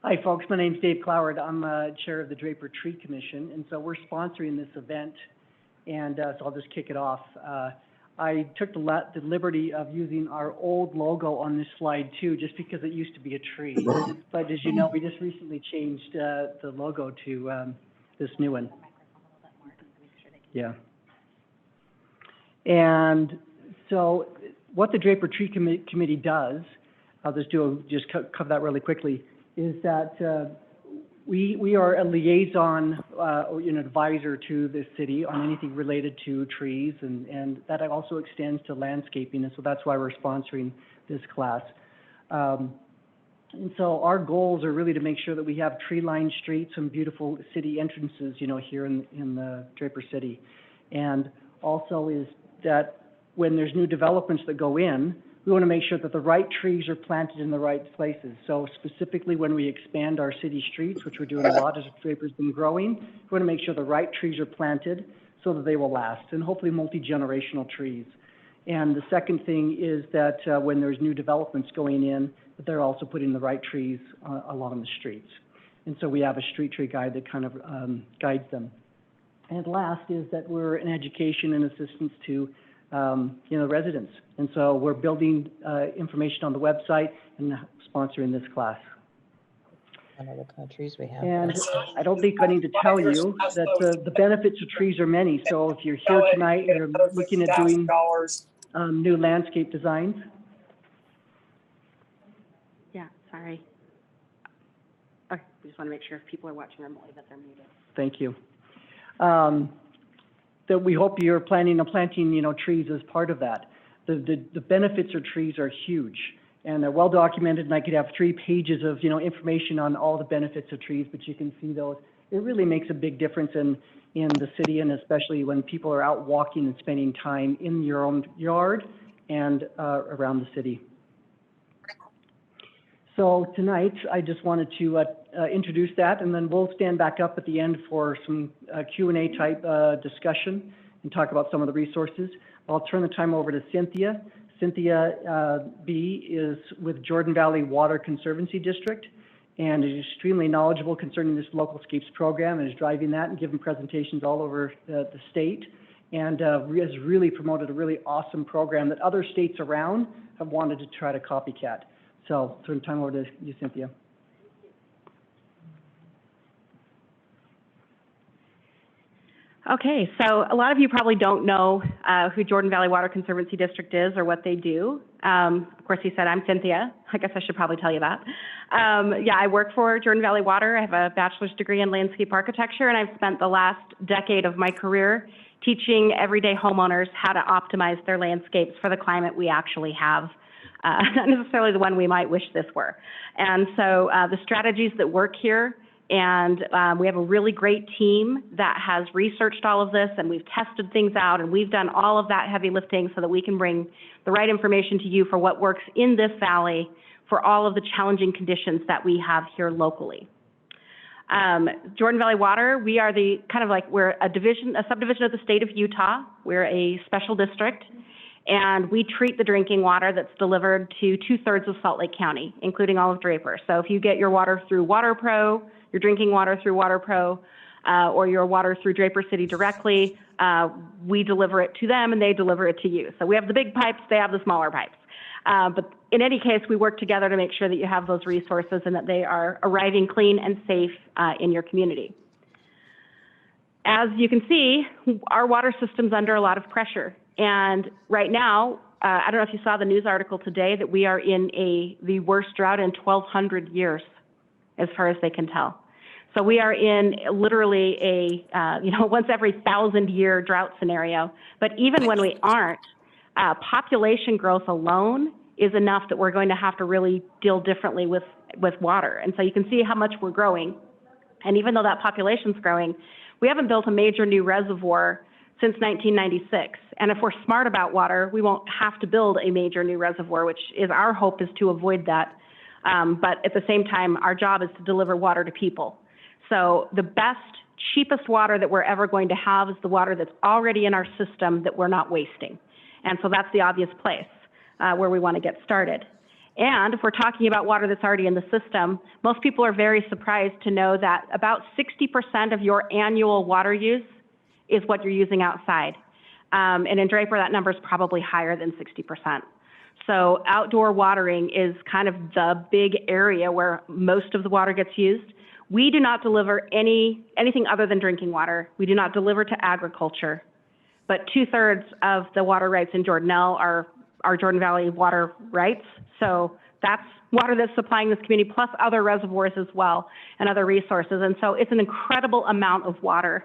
Hi, folks. My name's Dave Cloward. I'm chair of the Draper Tree Commission, and so we're sponsoring this event, and so I'll just kick it off. I took the liberty of using our old logo on this slide too, just because it used to be a tree. But as you know, we just recently changed the logo to this new one. Yeah. And so what the Draper Tree Committee does, I'll just cover that really quickly, is that we are a liaison, or an advisor to the city on anything related to trees, and that also extends to landscaping, and so that's why we're sponsoring this class. And so our goals are really to make sure that we have tree-lined streets and beautiful city entrances, here in the Draper City. And also is that when there's new developments that go in, we want to make sure that the right trees are planted in the right places. So specifically when we expand our city streets, which we're doing a lot as Draper's been growing, we want to make sure the right trees are planted so that they will last, and hopefully multi-generational trees. And the second thing is that when there's new developments going in, that they're also putting the right trees along the streets. And so we have a street tree guide that kind of guides them. And last is that we're an education and assistance to residents. And so we're building information on the website and sponsoring this class. I know what kind of trees we have. And I don't think I need to tell you that the benefits of trees are many. So if you're here tonight, you're looking at doing new landscape designs. Yeah, sorry. Okay, we just want to make sure if people are watching remotely that they're muted. Thank you. That we hope you're planning on planting, trees as part of that. The benefits of trees are huge, and they're well documented, and I could have 3 pages of, information on all the benefits of trees, but you can see those. It really makes a big difference in the city, and especially when people are out walking and spending time in your own yard and around the city. So tonight, I just wanted to introduce that, and then we'll stand back up at the end for some Q&A type discussion and talk about some of the resources. I'll turn the time over to Cynthia. Cynthia Bee is with Jordan Valley Water Conservancy District and is extremely knowledgeable concerning this Localscapes program and is driving that and giving presentations all over the state, and has really promoted a really awesome program that other states around have wanted to try to copycat. So, turn the time over to you, Cynthia. Okay, so a lot of you probably don't know who Jordan Valley Water Conservancy District is or what they do. Of course, he said, I'm Cynthia. I guess I should probably tell you that. Yeah, I work for Jordan Valley Water. I have a bachelor's degree in landscape architecture, and I've spent the last decade of my career teaching everyday homeowners how to optimize their landscapes for the climate we actually have. Not necessarily the one we might wish this were. And so the strategies that work here, and we have a really great team that has researched all of this, and we've tested things out, and we've done all of that heavy lifting so that we can bring the right information to you for what works in this valley for all of the challenging conditions that we have here locally. Jordan Valley Water, we are we're a subdivision of the state of Utah. We're a special district. And we treat the drinking water that's delivered to 2/3 of Salt Lake County, including all of Draper. So if you get your water through WaterPro, your drinking water through WaterPro, or your water through Draper City directly, we deliver it to them and they deliver it to you. So we have the big pipes, they have the smaller pipes. But in any case, we work together to make sure that you have those resources and that they are arriving clean and safe in your community. As you can see, our water system's under a lot of pressure. And right now, I don't know if you saw the news article today that we are in the worst drought in 1,200 years, as far as they can tell. So we are in literally a once every 1,000-year drought scenario. But even when we aren't, population growth alone is enough that we're going to have to really deal differently with water. And so you can see how much we're growing. And even though that population's growing, we haven't built a major new reservoir since 1996. And if we're smart about water, we won't have to build a major new reservoir, which is our hope is to avoid that. But at the same time, our job is to deliver water to people. So the best, cheapest water that we're ever going to have is the water that's already in our system that we're not wasting. And so that's the obvious place where we want to get started. And if we're talking about water that's already in the system, most people are very surprised to know that about 60% of your annual water use is what you're using outside. And in Draper, that number is probably higher than 60%. So outdoor watering is kind of the big area where most of the water gets used. We do not deliver anything other than drinking water. We do not deliver to agriculture. But 2/3 of the water rights in Jordanelle are Jordan Valley water rights. So that's water that's supplying this community, plus other reservoirs as well and other resources. And so it's an incredible amount of water.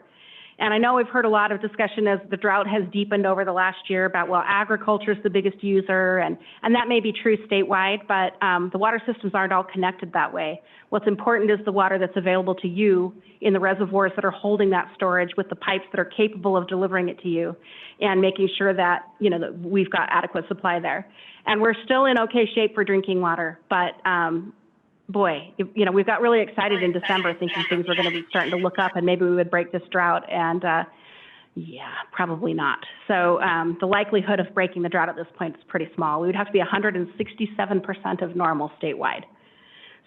And I know we've heard a lot of discussion as the drought has deepened over the last year about, well, agriculture is the biggest user, and that may be true statewide, but the water systems aren't all connected that way. What's important is the water that's available to you in the reservoirs that are holding that storage with the pipes that are capable of delivering it to you and making sure that, that we've got adequate supply there. And we're still in okay shape for drinking water, but boy, we've got really excited in December thinking things were going to be starting to look up and maybe we would break this drought, and yeah, probably not. So the likelihood of breaking the drought at this point is pretty small. We would have to be 167% of normal statewide.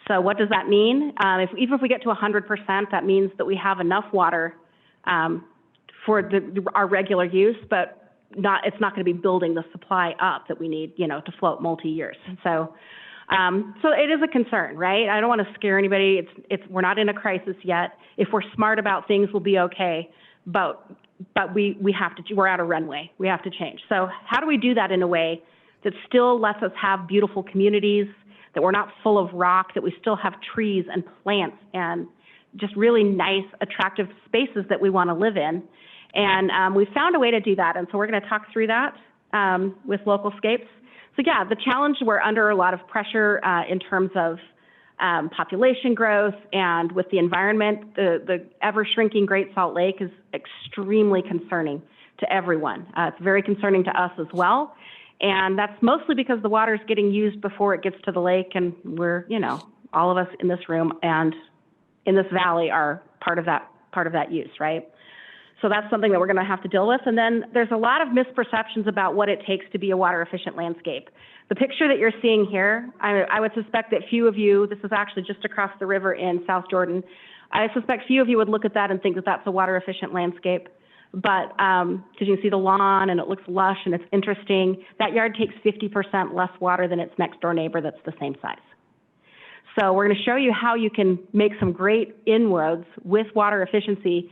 So what does that mean? Even if we get to 100%, that means that we have enough water for our regular use, but it's not going to be building the supply up that we need, to float multi-years. So it is a concern, right? I don't want to scare anybody. We're not in a crisis yet. If we're smart about things, we'll be okay. But we have to. We're out of runway. We have to change. So how do we do that in a way that still lets us have beautiful communities, that we're not full of rock, that we still have trees and plants and just really nice, attractive spaces that we want to live in? And we found a way to do that. And so we're going to talk through that with Localscapes. So yeah, the challenge, we're under a lot of pressure in terms of population growth, and with the environment, the ever-shrinking Great Salt Lake is extremely concerning to everyone. It's very concerning to us as well. And that's mostly because the water is getting used before it gets to the lake, and we're, all of us in this room and in this valley are part of that use, right? So that's something that we're going to have to deal with. And then there's a lot of misperceptions about what it takes to be a water efficient landscape. The picture that you're seeing here, I would suspect that few of you, this is actually just across the river in South Jordan, I suspect few of you would look at that and think that that's a water efficient landscape. But because you can see the lawn and it looks lush and it's interesting, that yard takes 50% less water than its next door neighbor that's the same size. So we're going to show you how you can make some great inroads with water efficiency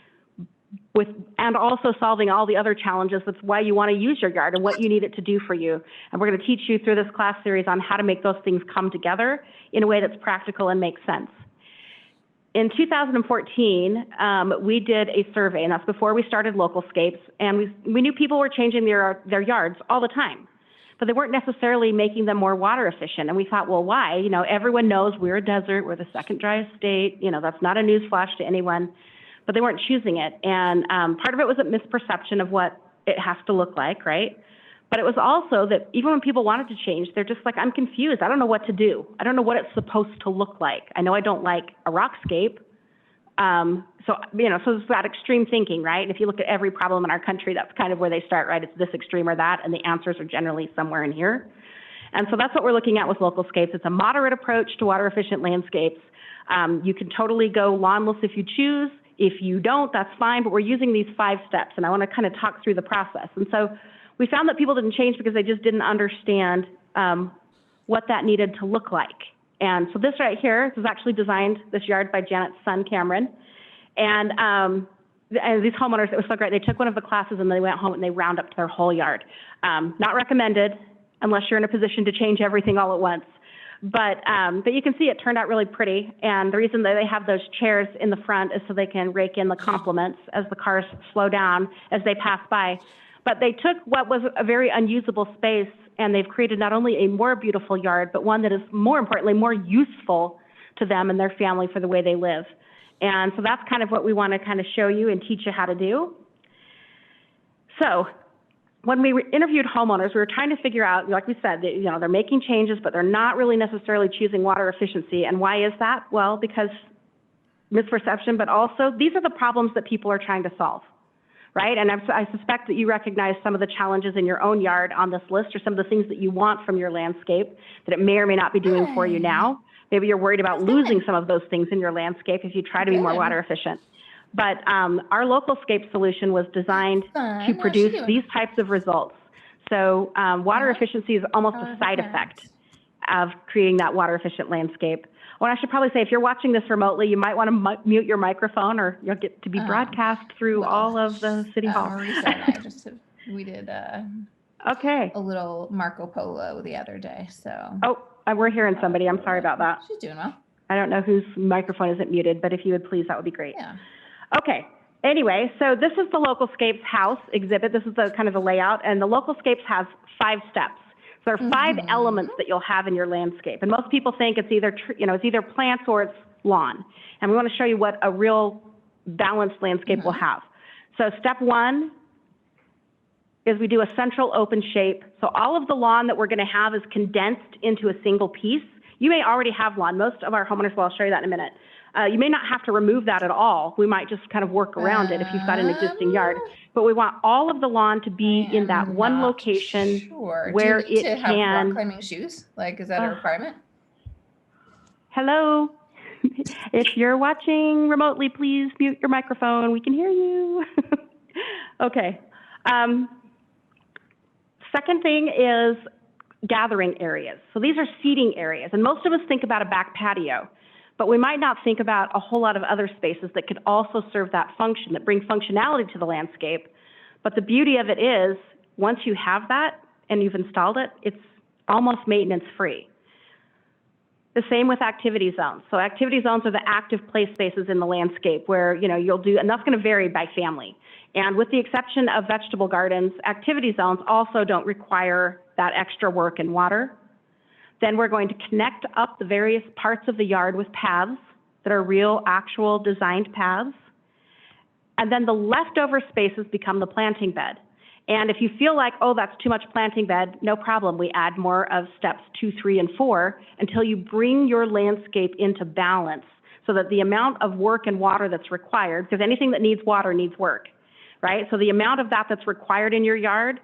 and also solving all the other challenges. That's why you want to use your yard and what you need it to do for you. And we're going to teach you through this class series on how to make those things come together in a way that's practical and makes sense. In 2014, we did a survey, and that's before we started Localscapes, and we knew people were changing their yards all the time, but they weren't necessarily making them more water efficient. And we thought, well, why? Everyone knows we're a desert, we're the second driest state, that's not a news flash to anyone. But they weren't choosing it. And part of it was a misperception of what it has to look like, right? But it was also that even when people wanted to change, they're just like, I'm confused. I don't know what to do. I don't know what it's supposed to look like. I know I don't like a rockscape. So it's that extreme thinking, right? And if you look at every problem in our country, that's kind of where they start, right? It's this extreme or that, and the answers are generally somewhere in here. And so that's what we're looking at with Localscapes. It's a moderate approach to water efficient landscapes. You can totally go lawnless if you choose. If you don't, that's fine, but we're using these 5 steps, and I want to kind of talk through the process. And so we found that people didn't change because they just didn't understand what that needed to look like. And so this right here, this was actually designed, this yard, by Janet's son, Cameron. And these homeowners, it was so great. They took one of the classes and they went home and they round up their whole yard. Not recommended unless you're in a position to change everything all at once. But you can see it turned out really pretty, and the reason that they have those chairs in the front is so they can rake in the compliments as the cars slow down as they pass by. But they took what was a very unusable space, and they've created not only a more beautiful yard, but one that is, more importantly, more useful to them and their family for the way they live. And so that's kind of what we want to kind of show you and teach you how to do. So when we interviewed homeowners, we were trying to figure out, like we said, that, they're making changes, but they're not really necessarily choosing water efficiency. And why is that? Well, because misperception, but also these are the problems that people are trying to solve, right? And I suspect that you recognize some of the challenges in your own yard on this list, or some of the things that you want from your landscape that it may or may not be doing for you now. Maybe you're worried about losing some of those things in your landscape if you try to be more water efficient. But our Localscape solution was designed to produce these types of results. So water efficiency is almost a side effect of creating that water efficient landscape. Well, I should probably say, if you're watching this remotely, you might want to mute your microphone, or you'll get to be broadcast through all of the City Hall. Marisa and I we did okay. a little Marco Polo the other day, so. Oh, we're hearing somebody. I'm sorry about that. She's doing well. I don't know whose microphone isn't muted, but if you would please, that would be great. Yeah. Okay. Anyway, so this is the Localscapes house exhibit. This is the kind of the layout, and the Localscapes has 5 steps. So there are 5 elements that you'll have in your landscape, and most people think it's either it's either plants or it's lawn. And we want to show you what a real balanced landscape will have. So step 1 is we do a central open shape. So all of the lawn that we're going to have is condensed into a single piece. You may already have lawn. Most of our homeowners, well, I'll show you that in a minute. You may not have to remove that at all. We might just kind of work around it if you've got an existing yard. But we want all of the lawn to be in that one location where Do you need it to have can. rock climbing shoes? Like, is that a requirement? Hello. If you're watching remotely, please mute your microphone. We can hear you. Okay. Second thing is gathering areas. So these are seating areas, and most of us think about a back patio, but we might not think about a whole lot of other spaces that could also serve that function, that bring functionality to the landscape. But the beauty of it is, once you have that and you've installed it, it's almost maintenance free. The same with activity zones. So activity zones are the active play spaces in the landscape where, you'll do, and that's going to vary by family. And with the exception of vegetable gardens, activity zones also don't require that extra work and water. Then we're going to connect up the various parts of the yard with paths that are real, actual designed paths. And then the leftover spaces become the planting bed. And if you feel like, oh, that's too much planting bed, no problem. We add more of steps 2, 3, and 4 until you bring your landscape into balance so that the amount of work and water that's required, because anything that needs water needs work, right? So the amount of that that's required in your yard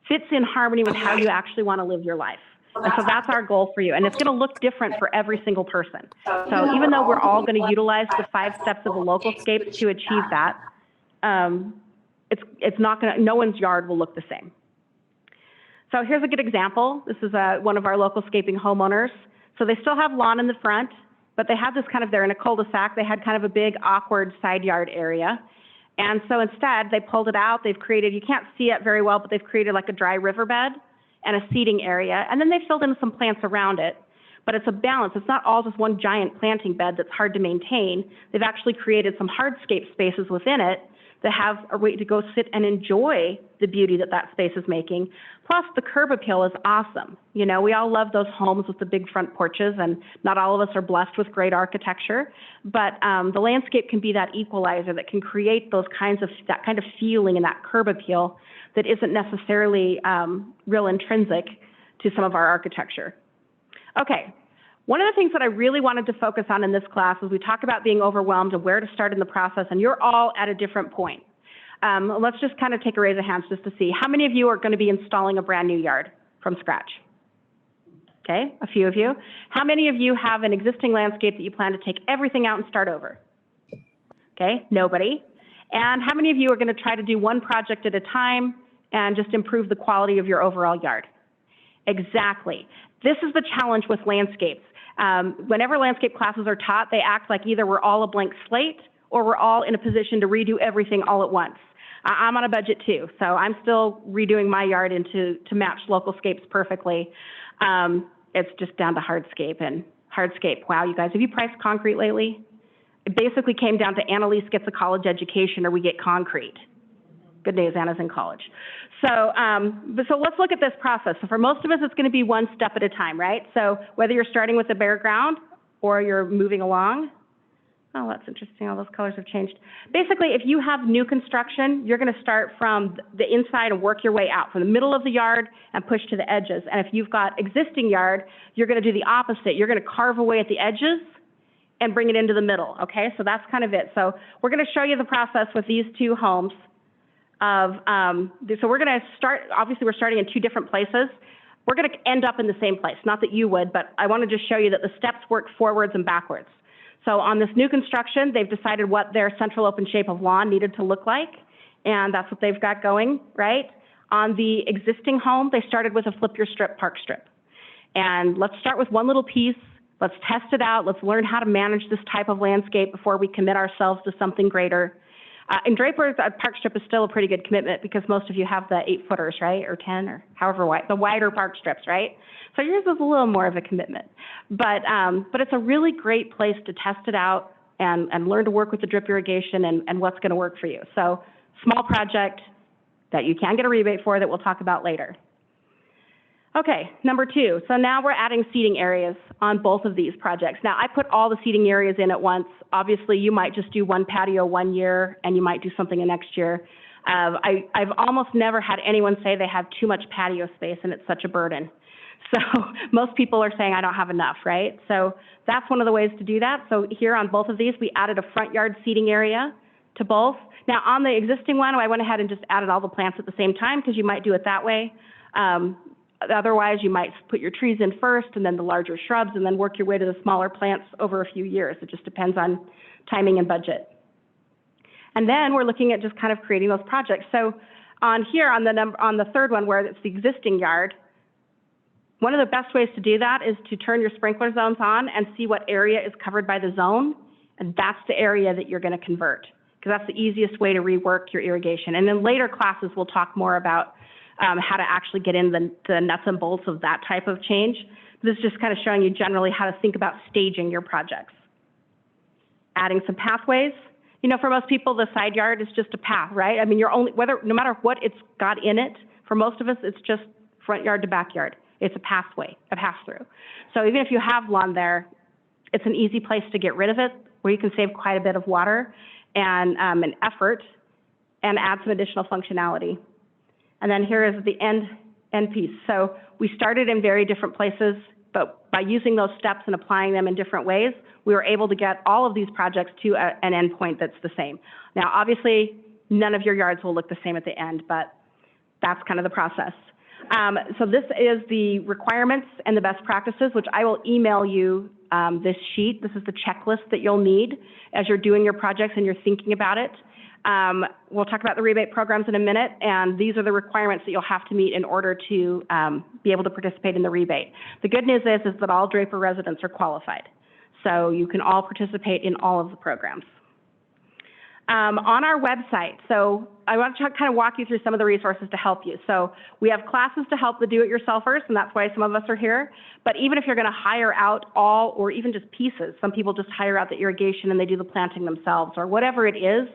fits in harmony with how you actually want to live your life. And so that's our goal for you. And it's going to look different for every single person. So even though we're all going to utilize the 5 steps of the Localscapes to achieve that, it's not going to, no one's yard will look the same. So here's a good example. This is one of our Localscaping homeowners. So they still have lawn in the front, but they have this kind of, they're in a cul-de-sac. They had kind of a big, awkward side yard area. And so instead, they pulled it out. They've created, you can't see it very well, but they've created like a dry riverbed and a seating area. And then they filled in some plants around it. But it's a balance. It's not all just one giant planting bed that's hard to maintain. They've actually created some hardscape spaces within it that have a way to go sit and enjoy the beauty that that space is making. Plus, the curb appeal is awesome. We all love those homes with the big front porches, and not all of us are blessed with great architecture. But the landscape can be that equalizer that can create that kind of feeling and that curb appeal that isn't necessarily real intrinsic to some of our architecture. Okay. One of the things that I really wanted to focus on in this class is we talk about being overwhelmed and where to start in the process, and you're all at a different point. Let's just kind of take a raise of hands just to see. How many of you are going to be installing a brand new yard from scratch? Okay, a few of you. How many of you have an existing landscape that you plan to take everything out and start over? Okay, nobody. And how many of you are going to try to do one project at a time and just improve the quality of your overall yard? Exactly. This is the challenge with landscapes. Whenever landscape classes are taught, they act like either we're all a blank slate or we're all in a position to redo everything all at once. I'm on a budget too, so I'm still redoing my yard to match Localscapes perfectly. It's just down to hardscape, and hardscape, wow, you guys, have you priced concrete lately? It basically came down to Annalise gets a college education or we get concrete. Good news, Anna's in college. So let's look at this process. So for most of us, it's going to be one step at a time, right? So whether you're starting with the bare ground or you're moving along. Oh, that's interesting. All those colors have changed. Basically, if you have new construction, you're going to start from the inside and work your way out from the middle of the yard and push to the edges. And if you've got existing yard, you're going to do the opposite. You're going to carve away at the edges and bring it into the middle, okay? So that's kind of it. So we're going to show you the process with these 2 homes. of, so we're going to start, obviously we're starting in two different places. We're going to end up in the same place, not that you would, but I want to just show you that the steps work forwards and backwards. So on this new construction, they've decided what their central open shape of lawn needed to look like, and that's what they've got going, right? On the existing home, they started with a flip your strip, park strip. And let's start with one little piece. Let's test it out. Let's learn how to manage this type of landscape before we commit ourselves to something greater. In Draper, a park strip is still a pretty good commitment because most of you have the 8-footers, right? Or 10 or however wide, the wider park strips, right? So yours is a little more of a commitment. But it's a really great place to test it out and learn to work with the drip irrigation and what's going to work for you. So small project that you can get a rebate for that we'll talk about later. Okay, number 2. So now we're adding seating areas on both of these projects. Now, I put all the seating areas in at once. Obviously, you might just do one patio one year, and you might do something the next year. I've almost never had anyone say they have too much patio space, and it's such a burden. So most people are saying, I don't have enough, right? So that's one of the ways to do that. So here on both of these, we added a front yard seating area to both. Now, on the existing one, I went ahead and just added all the plants at the same time because you might do it that way. Otherwise, you might put your trees in first and then the larger shrubs and then work your way to the smaller plants over a few years. It just depends on timing and budget. And then we're looking at just kind of creating those projects. So on here, on the third one where it's the existing yard, one of the best ways to do that is to turn your sprinkler zones on and see what area is covered by the zone. And that's the area that you're going to convert, because that's the easiest way to rework your irrigation. And in later classes, we'll talk more about how to actually get in the nuts and bolts of that type of change. This is just kind of showing you generally how to think about staging your projects. Adding some pathways. You know, for most people, the side yard is just a path, right? I mean, no matter what it's got in it, for most of us, it's just front yard to backyard. It's a pathway, a pass-through. So even if you have lawn there, it's an easy place to get rid of it, where you can save quite a bit of water and effort and add some additional functionality. And then here is the end piece. So we started in very different places, but by using those steps and applying them in different ways, we were able to get all of these projects to an end point that's the same. Now, obviously, none of your yards will look the same at the end, but that's kind of the process. So this is the requirements and the best practices, which I will email you this sheet. This is the checklist that you'll need as you're doing your projects and you're thinking about it. We'll talk about the rebate programs in a minute, and these are the requirements that you'll have to meet in order to be able to participate in the rebate. The good news is that all Draper residents are qualified, so you can all participate in all of the programs. On our website, so I want to kind of walk you through some of the resources to help you. So we have classes to help the do-it-yourselfers, and that's why some of us are here. But even if you're going to hire out all, or even just pieces, some people just hire out the irrigation and they do the planting themselves, or whatever it is,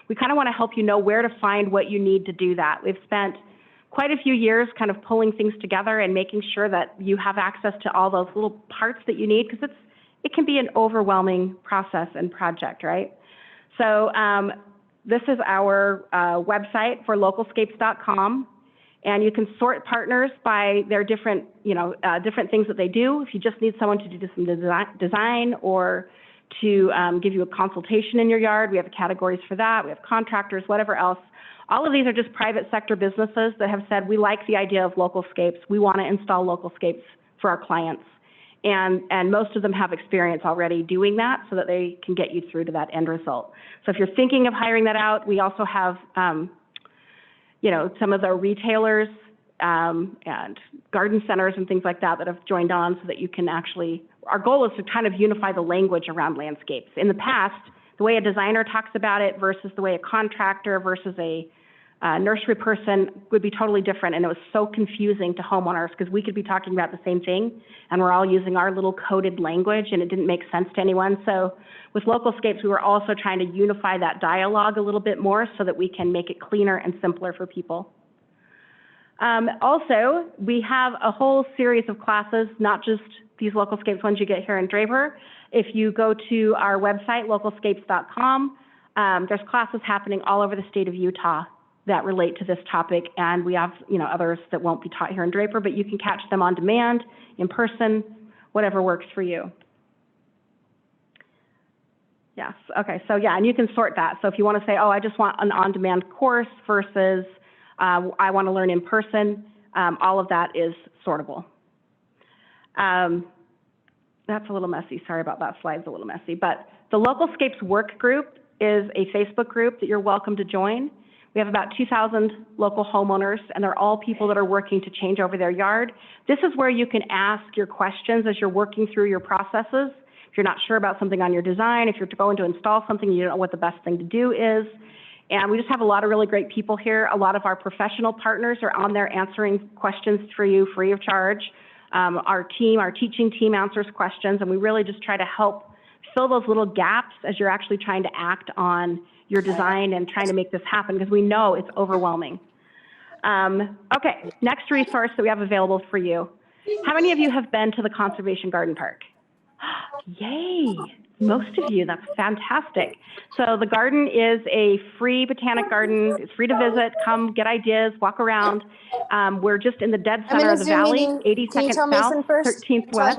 we kind of want to help you know where to find what you need to do that. We've spent quite a few years kind of pulling things together and making sure that you have access to all those little parts that you need, because it can be an overwhelming process and project, right? So this is our website for localscapes.com, and you can sort partners by their different, different things that they do. If you just need someone to do some design or to give you a consultation in your yard, we have categories for that. We have contractors, whatever else. All of these are just private sector businesses that have said, we like the idea of Localscapes. We want to install Localscapes for our clients. And most of them have experience already doing that so that they can get you through to that end result. So if you're thinking of hiring that out, we also have, some of the retailers and garden centers and things like that have joined on so that you can actually, our goal is to kind of unify the language around landscapes. In the past, the way a designer talks about it versus the way a contractor versus a nursery person would be totally different, and it was so confusing to homeowners because we could be talking about the same thing and we're all using our little coded language and it didn't make sense to anyone. So with Localscapes, we were also trying to unify that dialogue a little bit more so that we can make it cleaner and simpler for people. Also, we have a whole series of classes, not just these Localscapes ones you get here in Draper. If you go to our website, localscapes.com, there's classes happening all over the state of Utah that relate to this topic, and we have others that won't be taught here in Draper, but you can catch them on demand, in person, whatever works for you. Yes, okay, so yeah, and you can sort that. So if you want to say, oh, I just want an on-demand course versus I want to learn in person, all of that is sortable. That's a little messy, sorry about that, slide's a little messy, but the Localscapes work group is a Facebook group that you're welcome to join. We have about 2,000 local homeowners, and they're all people that are working to change over their yard. This is where you can ask your questions as you're working through your processes. If you're not sure about something on your design, if you're going to install something, you don't know what the best thing to do is. And we just have a lot of really great people here. A lot of our professional partners are on there answering questions for you free of charge. Our teaching team answers questions, and we really just try to help fill those little gaps as you're actually trying to act on your design and trying to make this happen, because we know it's overwhelming. Okay, next resource that we have available for you. How many of you have been to the Conservation Garden Park? Yay, most of you, that's fantastic. So the garden is a free botanic garden. It's free to visit, come get ideas, walk around. We're just in the dead center of the valley, 82nd South, 13th West.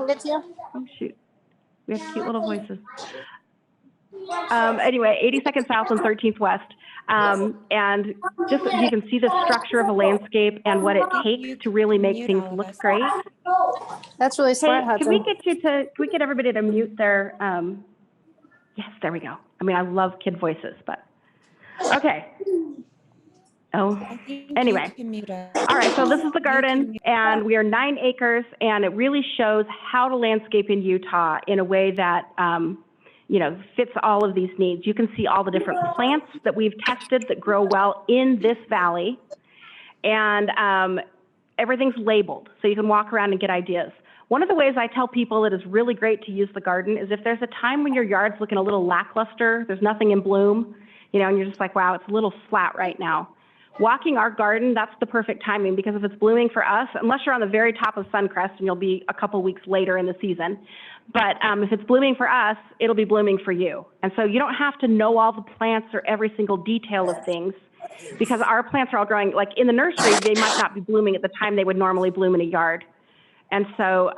Oh shoot, we have cute little voices. Anyway, 82nd South and 13th West. And just so you can see the structure of a landscape and what it takes to really make things look great. That's really smart, Hey, Hudson. can we get everybody to mute their, yes, there we go. I mean, I love kid voices, but, okay. Oh, anyway. All right, so this is the garden, and we are 9 acres, and it really shows how to landscape in Utah in a way that, you know, fits all of these needs. You can see all the different plants that we've tested that grow well in this valley, and everything's labeled, so you can walk around and get ideas. One of the ways I tell people that is really great to use the garden is if there's a time when your yard's looking a little lackluster, there's nothing in bloom, you know, and you're just like, wow, it's a little flat right now. Walking our garden, that's the perfect timing, because if it's blooming for us, unless you're on the very top of Suncrest and you'll be a couple weeks later in the season, but if it's blooming for us, it'll be blooming for you. And so you don't have to know all the plants or every single detail of things, because our plants are all growing, like in the nursery, they might not be blooming at the time they would normally bloom in a yard. And so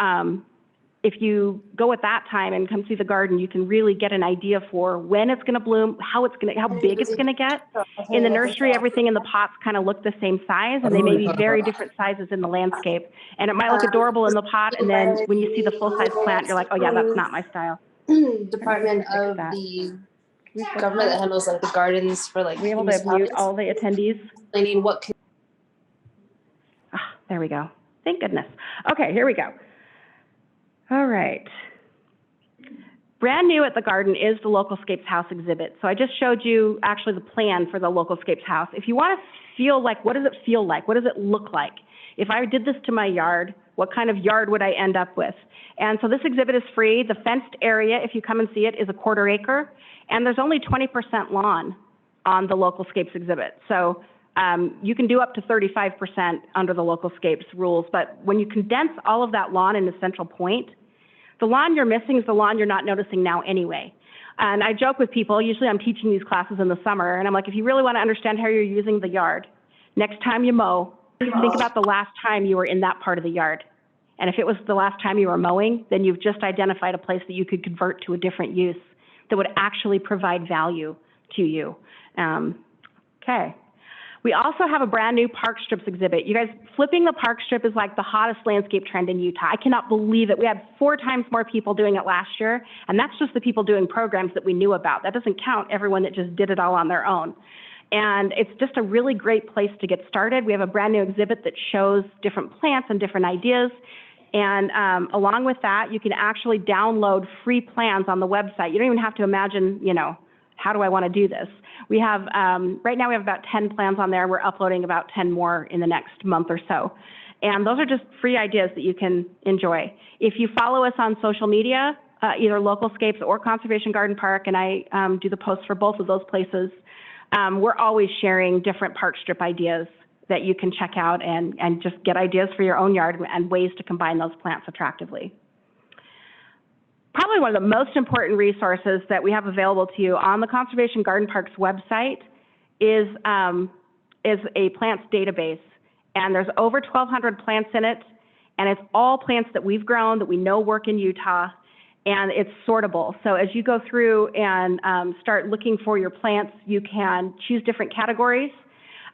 if you go at that time and come see the garden, you can really get an idea for when it's going to bloom, how big it's going to get. In the nursery, everything in the pots kind of look the same size, and they may be very different sizes in the landscape. And it might look adorable in the pot, and then when you see the full-size plant, you're like, oh yeah, that's not my style. Department of the government that handles like the gardens for like. Are we able to mute all the attendees? Explaining what. There we go. Thank goodness. Okay, here we go. All right. Brand new at the garden is the Localscapes house exhibit. So I just showed you actually the plan for the Localscapes house. If you want to feel like, what does it feel like? What does it look like? If I did this to my yard, what kind of yard would I end up with? And so this exhibit is free. The fenced area, if you come and see it, is a 1/4 acre. And there's only 20% lawn on the Localscapes exhibit. So you can do up to 35% under the Localscapes rules. But when you condense all of that lawn in a central point, the lawn you're missing is the lawn you're not noticing now anyway. And I joke with people, usually I'm teaching these classes in the summer, and I'm like, if you really want to understand how you're using the yard, next time you mow, think about the last time you were in that part of the yard. And if it was the last time you were mowing, then you've just identified a place that you could convert to a different use that would actually provide value to you. Okay. We also have a brand new park strips exhibit. You guys, flipping the park strip is like the hottest landscape trend in Utah. I cannot believe it. We had 4 times more people doing it last year, and that's just the people doing programs that we knew about. That doesn't count everyone that just did it all on their own. And it's just a really great place to get started. We have a brand new exhibit that shows different plants and different ideas. And along with that, you can actually download free plans on the website. You don't even have to imagine, you know, how do I want to do this? We have, right now we have about 10 plans on there. We're uploading about 10 more in the next month or so. And those are just free ideas that you can enjoy. If you follow us on social media, either Localscapes or Conservation Garden Park, and I do the posts for both of those places, we're always sharing different park strip ideas that you can check out and just get ideas for your own yard and ways to combine those plants attractively. Probably one of the most important resources that we have available to you on the Conservation Garden Park's website is a plants database. And there's over 1,200 plants in it, and it's all plants that we've grown that we know work in Utah. and it's sortable. So as you go through and start looking for your plants, you can choose different categories.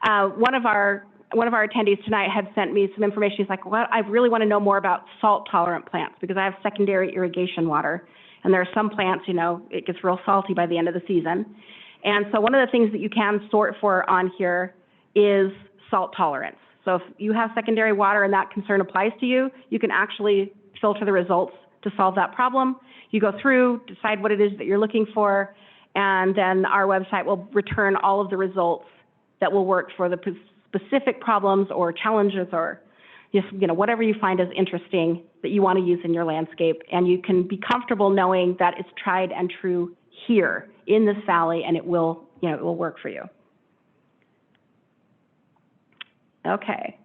One of our attendees tonight had sent me some information. He's like, well, I really want to know more about salt-tolerant plants because I have secondary irrigation water. And there are some plants, you know, it gets real salty by the end of the season. And so one of the things that you can sort for on here is salt tolerance. So if you have secondary water and that concern applies to you, you can actually filter the results to solve that problem. You go through, decide what it is that you're looking for, and then our website will return all of the results that will work for the specific problems or challenges or just, you know, whatever you find is interesting that you want to use in your landscape. And you can be comfortable knowing that it's tried and true here in this valley, and it will, you know, it will work for you. Okay.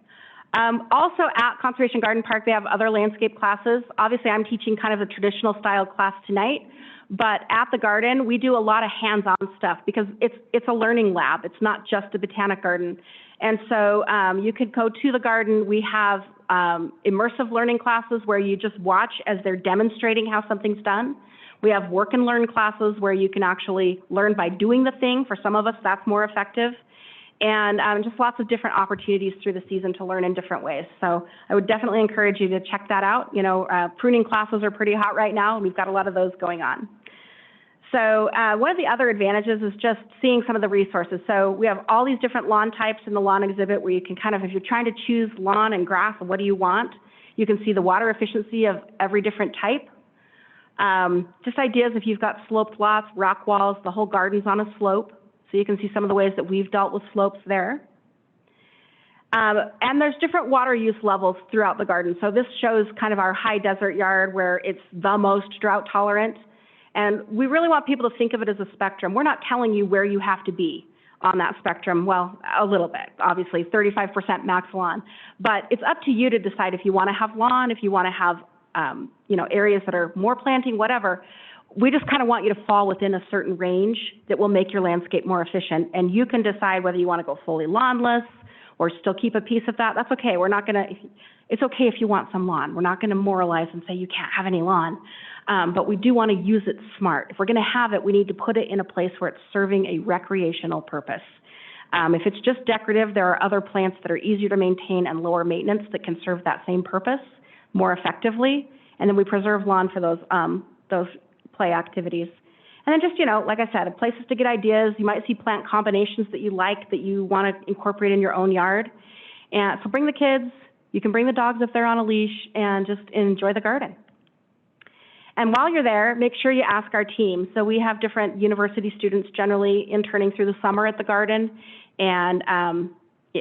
Also at Conservation Garden Park, they have other landscape classes. Obviously, I'm teaching kind of a traditional style class tonight, but at the garden, we do a lot of hands-on stuff because it's a learning lab. It's not just a botanic garden. And so you could go to the garden. We have immersive learning classes where you just watch as they're demonstrating how something's done. We have work and learn classes where you can actually learn by doing the thing. For some of us, that's more effective. And just lots of different opportunities through the season to learn in different ways. So I would definitely encourage you to check that out. You know, pruning classes are pretty hot right now, and we've got a lot of those going on. So one of the other advantages is just seeing some of the resources. So we have all these different lawn types in the lawn exhibit where you can kind of, if you're trying to choose lawn and grass, what do you want? You can see the water efficiency of every different type. Just ideas if you've got sloped lots, rock walls, the whole garden's on a slope. So you can see some of the ways that we've dealt with slopes there. And there's different water use levels throughout the garden. So this shows kind of our high desert yard where it's the most drought tolerant. And we really want people to think of it as a spectrum. We're not telling you where you have to be on that spectrum. Well, a little bit, obviously, 35% max lawn. But it's up to you to decide if you want to have lawn, if you want to have you know, areas that are more planting, whatever. We just kind of want you to fall within a certain range that will make your landscape more efficient. And you can decide whether you want to go fully lawnless or still keep a piece of that. That's okay. We're not going to, it's okay if you want some lawn. We're not going to moralize and say you can't have any lawn. But we do want to use it smart. If we're going to have it, we need to put it in a place where it's serving a recreational purpose. If it's just decorative, there are other plants that are easier to maintain and lower maintenance that can serve that same purpose more effectively. And then we preserve lawn for those play activities. And then just, you know, like I said, places to get ideas. You might see plant combinations that you like that you want to incorporate in your own yard. And so bring the kids. You can bring the dogs if they're on a leash and just enjoy the garden. And while you're there, make sure you ask our team. So we have different university students generally interning through the summer at the garden. And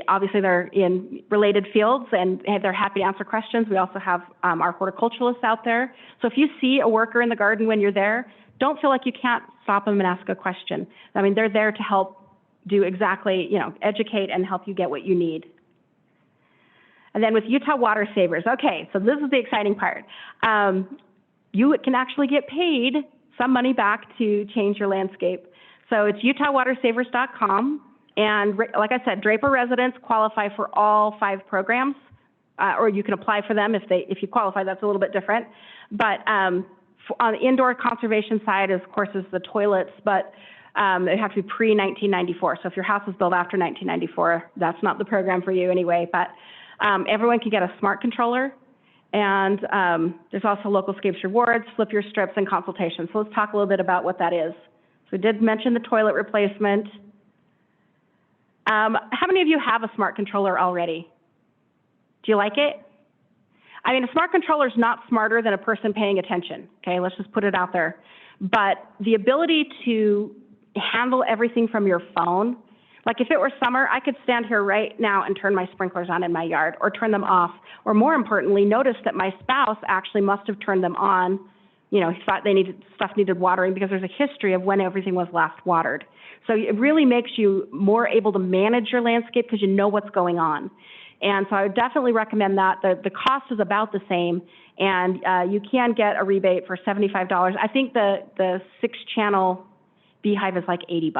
obviously they're in related fields and they're happy to answer questions. We also have our horticulturalists out there. So if you see a worker in the garden when you're there, don't feel like you can't stop them and ask a question. I mean, they're there to help do exactly, you know, educate and help you get what you need. And then with Utah Water Savers, okay, so this is the exciting part. You can actually get paid some money back to change your landscape. So it's utahwatersavers.com. And like I said, Draper residents qualify for all 5 programs, or you can apply for them if you qualify. That's a little bit different. But on the indoor conservation side, of course, is the toilets, but they have to be pre-1994. So if your house was built after 1994, that's not the program for you anyway. But everyone can get a smart controller. And there's also Localscapes rewards, flip your strips, and consultations. So let's talk a little bit about what that is. So we did mention the toilet replacement. How many of you have a smart controller already? Do you like it? I mean, a smart controller is not smarter than a person paying attention. Okay, let's just put it out there. But the ability to handle everything from your phone, like if it were summer, I could stand here right now and turn my sprinklers on in my yard or turn them off. Or more importantly, notice that my spouse actually must have turned them on. You know, he thought stuff needed watering because there's a history of when everything was last watered. So it really makes you more able to manage your landscape because you know what's going on. And so I would definitely recommend that. The cost is about the same, and you can get a rebate for $75. I think the 6-channel beehive is like $80.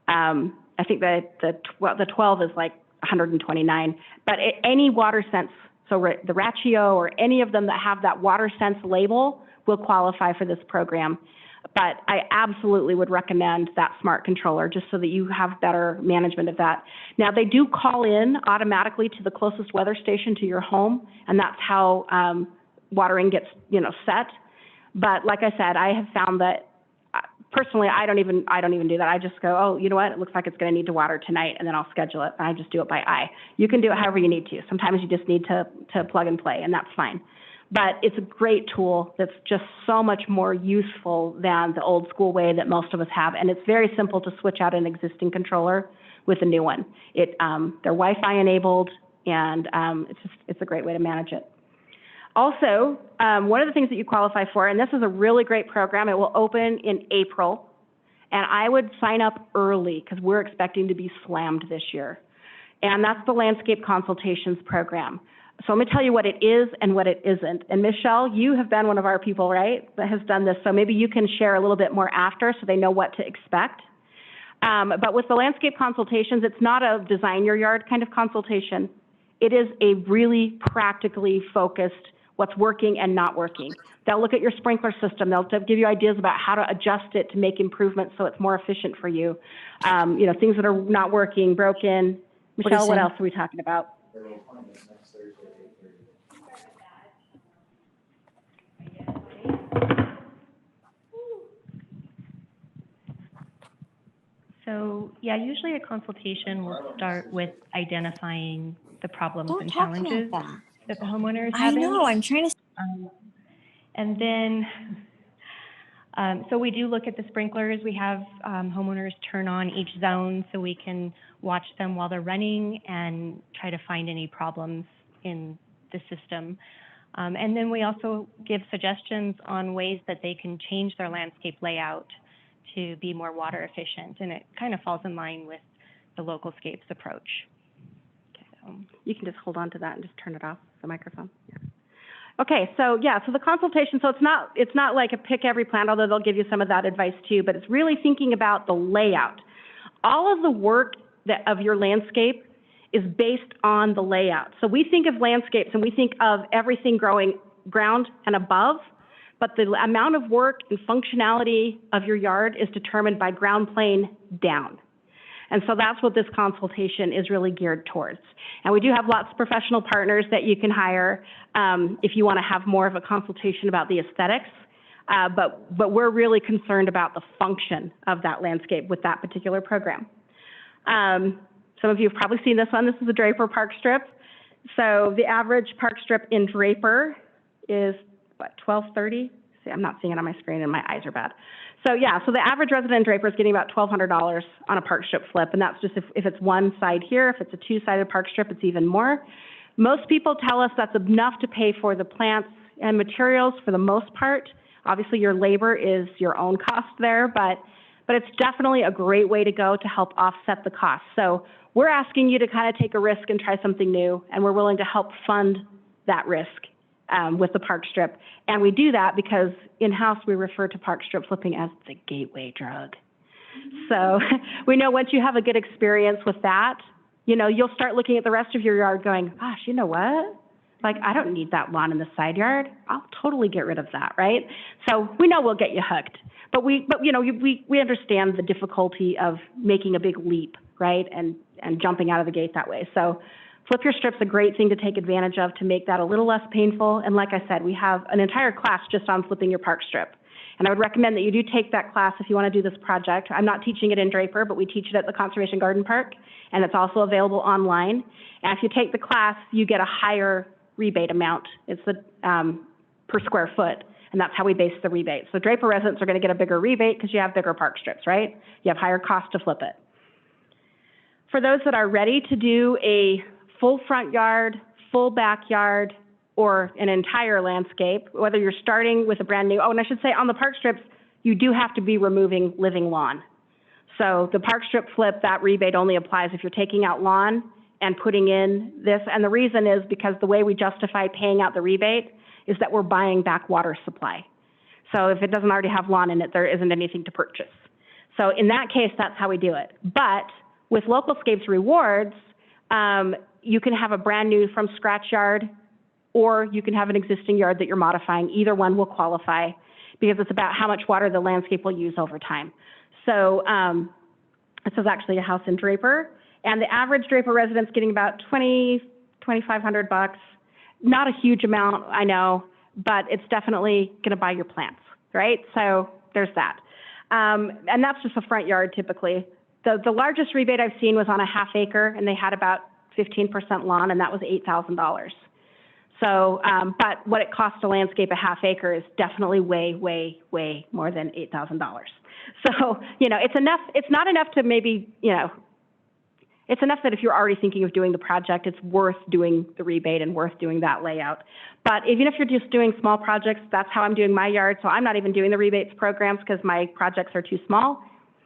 I think the 12 is like $129. But any water sense, so the Ratio or any of them that have that water sense label will qualify for this program. But I absolutely would recommend that smart controller just so that you have better management of that. Now, they do call in automatically to the closest weather station to your home, and that's how watering gets, set. But like I said, I have found that personally, I don't even do that. I just go, oh, you know what? It looks like it's going to need to water tonight, and then I'll schedule it. And I just do it by eye. You can do it however you need to. Sometimes you just need to plug and play, and that's fine. But it's a great tool that's just so much more useful than the old school way that most of us have. And it's very simple to switch out an existing controller with a new one. They're Wi-Fi enabled, and it's a great way to manage it. Also, one of the things that you qualify for, and this is a really great program, it will open in April, and I would sign up early because we're expecting to be slammed this year. And that's the Landscape Consultations program. So I'm going to tell you what it is and what it isn't. And Michelle, you have been one of our people, right, that has done this. So maybe you can share a little bit more after so they know what to expect. But with the Landscape Consultations, it's not a design your yard kind of consultation. It is a really practically focused what's working and not working. They'll look at your sprinkler system. They'll give you ideas about how to adjust it to make improvements so it's more efficient for you. Things that are not working, broken. Michelle, what else are we talking about? So yeah, usually a consultation will start with identifying the problems and challenges that the homeowner is having. I know, I'm trying to. And then, so we do look at the sprinklers. We have homeowners turn on each zone so we can watch them while they're running and try to find any problems in the system. And then we also give suggestions on ways that they can change their landscape layout to be more water efficient, and it kind of falls in line with the Localscapes approach. Okay, you can just hold on to that and just turn it off, the microphone. Yeah. Okay, so the consultation, so it's not like a pick every plant, although they'll give you some of that advice too, but it's really thinking about the layout. All of the work of your landscape is based on the layout. So we think of landscapes and we think of everything growing ground and above, but the amount of work and functionality of your yard is determined by ground plane down. And so that's what this consultation is really geared towards. And we do have lots of professional partners that you can hire if you want to have more of a consultation about the aesthetics. But we're really concerned about the function of that landscape with that particular program. Some of you have probably seen this one. This is a Draper park strip. So the average park strip in Draper is, what, $1,230? See, I'm not seeing it on my screen and my eyes are bad. So the average resident in Draper is getting about $1,200 on a park strip flip, and that's just if it's one side here. If it's a two-sided park strip, it's even more. Most people tell us that's enough to pay for the plants and materials for the most part. Obviously, your labor is your own cost there, but it's definitely a great way to go to help offset the cost. So we're asking you to kind of take a risk and try something new, and we're willing to help fund that risk with the park strip. And we do that because in-house we refer to park strip flipping as the gateway drug. So we know once you have a good experience with that, you'll start looking at the rest of your yard going, gosh, you know what? Like, I don't need that lawn in the side yard. I'll totally get rid of that, right? So we know we'll get you hooked. But we understand the difficulty of making a big leap, right? And jumping out of the gate that way. So Flip Your Strip's a great thing to take advantage of to make that a little less painful. And like I said, we have an entire class just on flipping your park strip. And I would recommend that you do take that class if you want to do this project. I'm not teaching it in Draper, but we teach it at the Conservation Garden Park, and it's also available online. And if you take the class, you get a higher rebate amount. It's the per square foot, and that's how we base the rebate. So Draper residents are going to get a bigger rebate because you have bigger park strips, right? You have higher cost to flip it. For those that are ready to do a full front yard, full backyard, or an entire landscape, whether you're starting with a brand new, and I should say on the park strips, you do have to be removing living lawn. So the park strip flip, that rebate only applies if you're taking out lawn and putting in this. And the reason is because the way we justify paying out the rebate is that we're buying back water supply. So if it doesn't already have lawn in it, there isn't anything to purchase. So in that case, that's how we do it. But with Localscapes rewards, you can have a brand new from scratch yard or you can have an existing yard that you're modifying. Either one will qualify because it's about how much water the landscape will use over time. So this is actually a house in Draper, and the average Draper resident's getting about $2,500. Not a huge amount, I know, but it's definitely going to buy your plants, right? So there's that. And that's just a front yard typically. The largest rebate I've seen was on a half acre, and they had about 15% lawn, and that was $8,000. So, but what it costs to landscape a half acre is definitely way, way, way more than $8,000. So, you know, it's enough, it's not enough to maybe, you know, it's enough that if you're already thinking of doing the project, it's worth doing the rebate and worth doing that layout. But even if you're just doing small projects, that's how I'm doing my yard. So I'm not even doing the rebates programs because my projects are too small.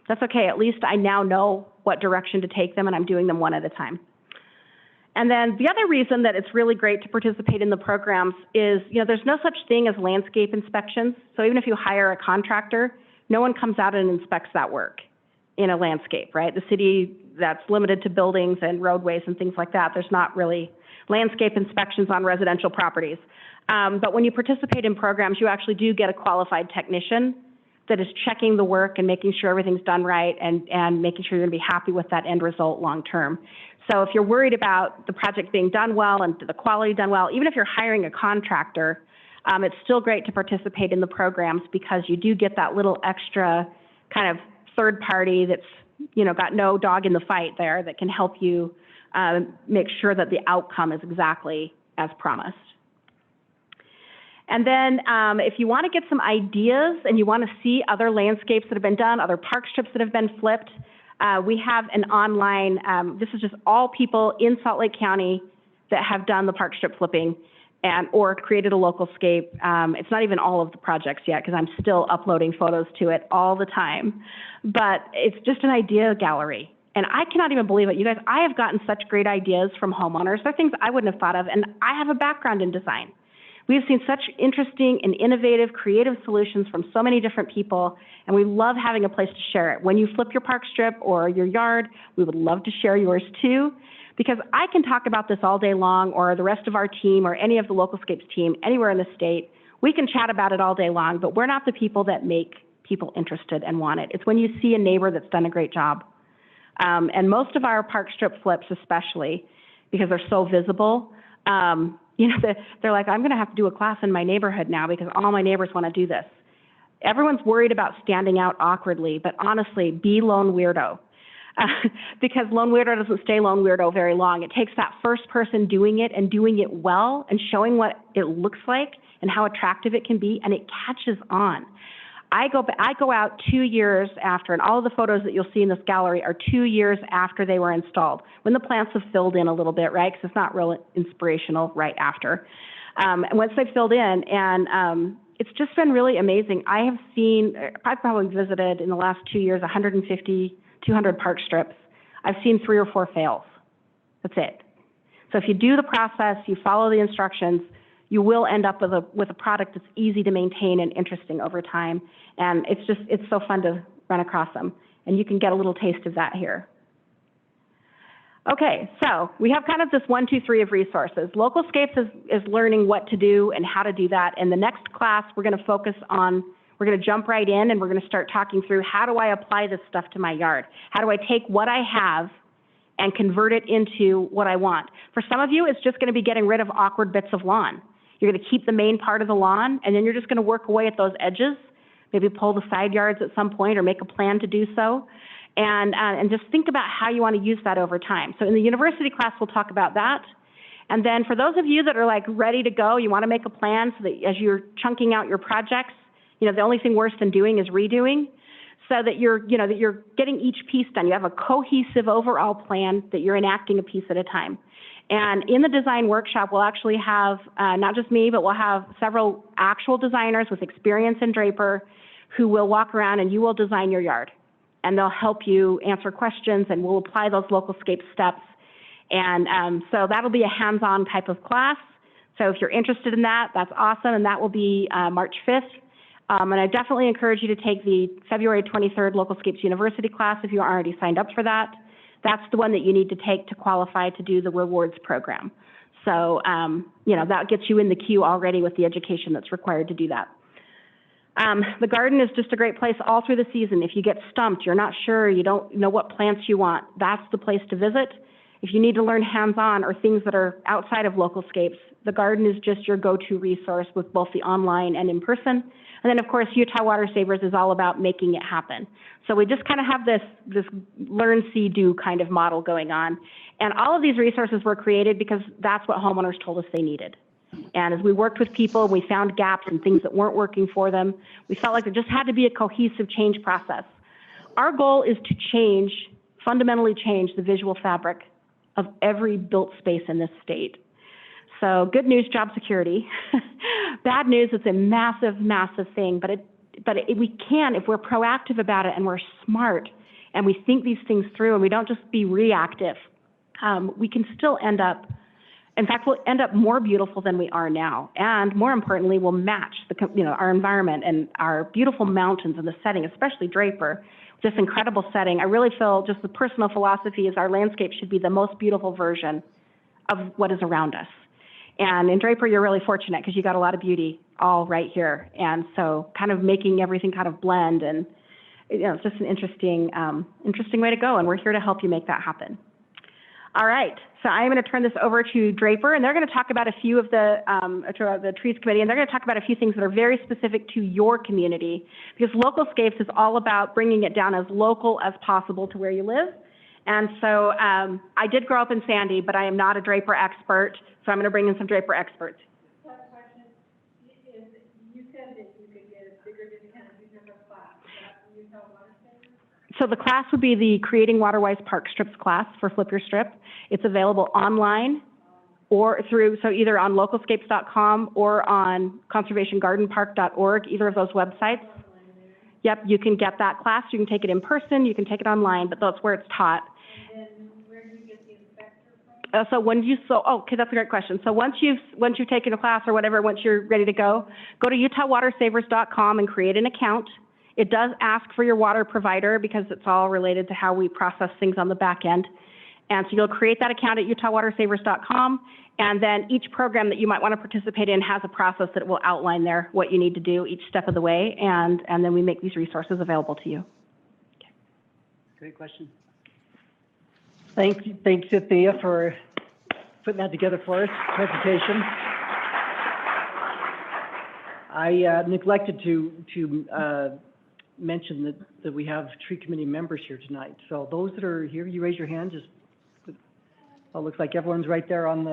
That's okay. At least I now know what direction to take them, and I'm doing them one at a time. And then the other reason that it's really great to participate in the programs is, you know, there's no such thing as landscape inspections. So even if you hire a contractor, no one comes out and inspects that work in a landscape, right? The city, that's limited to buildings and roadways and things like that. There's not really landscape inspections on residential properties. But when you participate in programs, you actually do get a qualified technician that is checking the work and making sure everything's done right and making sure you're going to be happy with that end result long term. So if you're worried about the project being done well and the quality done well, even if you're hiring a contractor, it's still great to participate in the programs because you do get that little extra kind of third party that's, you know, got no dog in the fight there that can help you make sure that the outcome is exactly as promised. And then if you want to get some ideas and you want to see other landscapes that have been done, other park strips that have been flipped, we have an online, this is just all people in Salt Lake County that have done the park strip flipping and or created a localscape. It's not even all of the projects yet because I'm still uploading photos to it all the time. But it's just an idea gallery. And I cannot even believe it. You guys, I have gotten such great ideas from homeowners. They're things I wouldn't have thought of, and I have a background in design. We've seen such interesting and innovative, creative solutions from so many different people, and we love having a place to share it. When you flip your park strip or your yard, we would love to share yours too, because I can talk about this all day long, or the rest of our team, or any of the Localscapes team anywhere in the state. We can chat about it all day long, but we're not the people that make people interested and want it. It's when you see a neighbor that's done a great job. And most of our park strip flips, especially, because they're so visible, you know, they're like, I'm going to have to do a class in my neighborhood now because all my neighbors want to do this. Everyone's worried about standing out awkwardly, but honestly, be lone weirdo. Because lone weirdo doesn't stay lone weirdo very long. It takes that first person doing it and doing it well and showing what it looks like and how attractive it can be, and it catches on. I go out 2 years after, and all of the photos that you'll see in this gallery are 2 years after they were installed, when the plants have filled in a little bit, right? Because it's not real inspirational right after. And once they've filled in, and it's just been really amazing. I have seen, I've probably visited in the last 2 years 150, 200 park strips. I've seen 3 or 4 fails. That's it. So if you do the process, you follow the instructions, you will end up with a product that's easy to maintain and interesting over time. And it's so fun to run across them. And you can get a little taste of that here. Okay, so we have kind of this 1, 2, 3 of resources. Localscapes is learning what to do and how to do that. In the next class, we're going to focus on, we're going to jump right in and we're going to start talking through how do I apply this stuff to my yard? How do I take what I have and convert it into what I want? For some of you, it's just going to be getting rid of awkward bits of lawn. You're going to keep the main part of the lawn, and then you're just going to work away at those edges, maybe pull the side yards at some point or make a plan to do so, and just think about how you want to use that over time. So in the university class, we'll talk about that. And then for those of you that are like ready to go, you want to make a plan so that as you're chunking out your projects, you know, the only thing worse than doing is redoing, so that you're getting each piece done. You have a cohesive overall plan that you're enacting a piece at a time. And in the design workshop, we'll actually have, not just me, but we'll have several actual designers with experience in Draper who will walk around and you will design your yard. And they'll help you answer questions and we'll apply those Localscape steps. And so that'll be a hands-on type of class. So if you're interested in that, that's awesome. And that will be March 5th. And I definitely encourage you to take the February 23rd Localscapes University class if you aren't already signed up for that. That's the one that you need to take to qualify to do the rewards program. So, that gets you in the queue already with the education that's required to do that. The garden is just a great place all through the season. If you get stumped, you're not sure, you don't know what plants you want, that's the place to visit. If you need to learn hands-on or things that are outside of Localscapes, the garden is just your go-to resource with both the online and in person. And then, of course, Utah Water Savers is all about making it happen. So we just kind of have this learn, see, do kind of model going on. And all of these resources were created because that's what homeowners told us they needed. And as we worked with people, we found gaps and things that weren't working for them. We felt like there just had to be a cohesive change process. Our goal is to fundamentally change the visual fabric of every built space in this state. So good news, job security. Bad news, it's a massive, massive thing, but we can, if we're proactive about it and we're smart and we think these things through and we don't just be reactive, we can still end up, in fact, we'll end up more beautiful than we are now. And more importantly, we'll match our environment and our beautiful mountains and the setting, especially Draper, this incredible setting. I really feel just the personal philosophy is our landscape should be the most beautiful version of what is around us. And in Draper, you're really fortunate because you got a lot of beauty all right here. And so kind of making everything kind of blend and, it's just an interesting way to go. And we're here to help you make that happen. All right, so I'm going to turn this over to Draper, and they're going to talk about a few of the Trees Committee, and they're going to talk about a few things that are very specific to your community, because Localscapes is all about bringing it down as local as possible to where you live. And so I did grow up in Sandy, but I am not a Draper expert, so I'm going to bring in some Draper experts. You said that you could get a bigger discount if you took a class. Is that Utah Water Savers? So the class would be the Creating Waterwise Park Strips class for Flip Your Strip. It's available online or so either on localscapes.com or on conservationgardenpark.org, either of those websites. Yep, you can get that class. You can take it in person, you can take it online, but that's where it's taught. And then where do you get the inspector from? Okay, that's a great question. So once you've taken a class or whatever, once you're ready to go to utahwatersavers.com and create an account. It does ask for your water provider because it's all related to how we process things on the back end. And so you'll create that account at utahwatersavers.com, and then each program that you might want to participate in has a process that will outline there what you need to do each step of the way, and then we make these resources available to you. Okay. Great question. Thanks, Cynthia, for putting that together for us, presentation. I neglected to mention that we have tree committee members here tonight. So those that are here, you raise your hand. It looks like everyone's right there on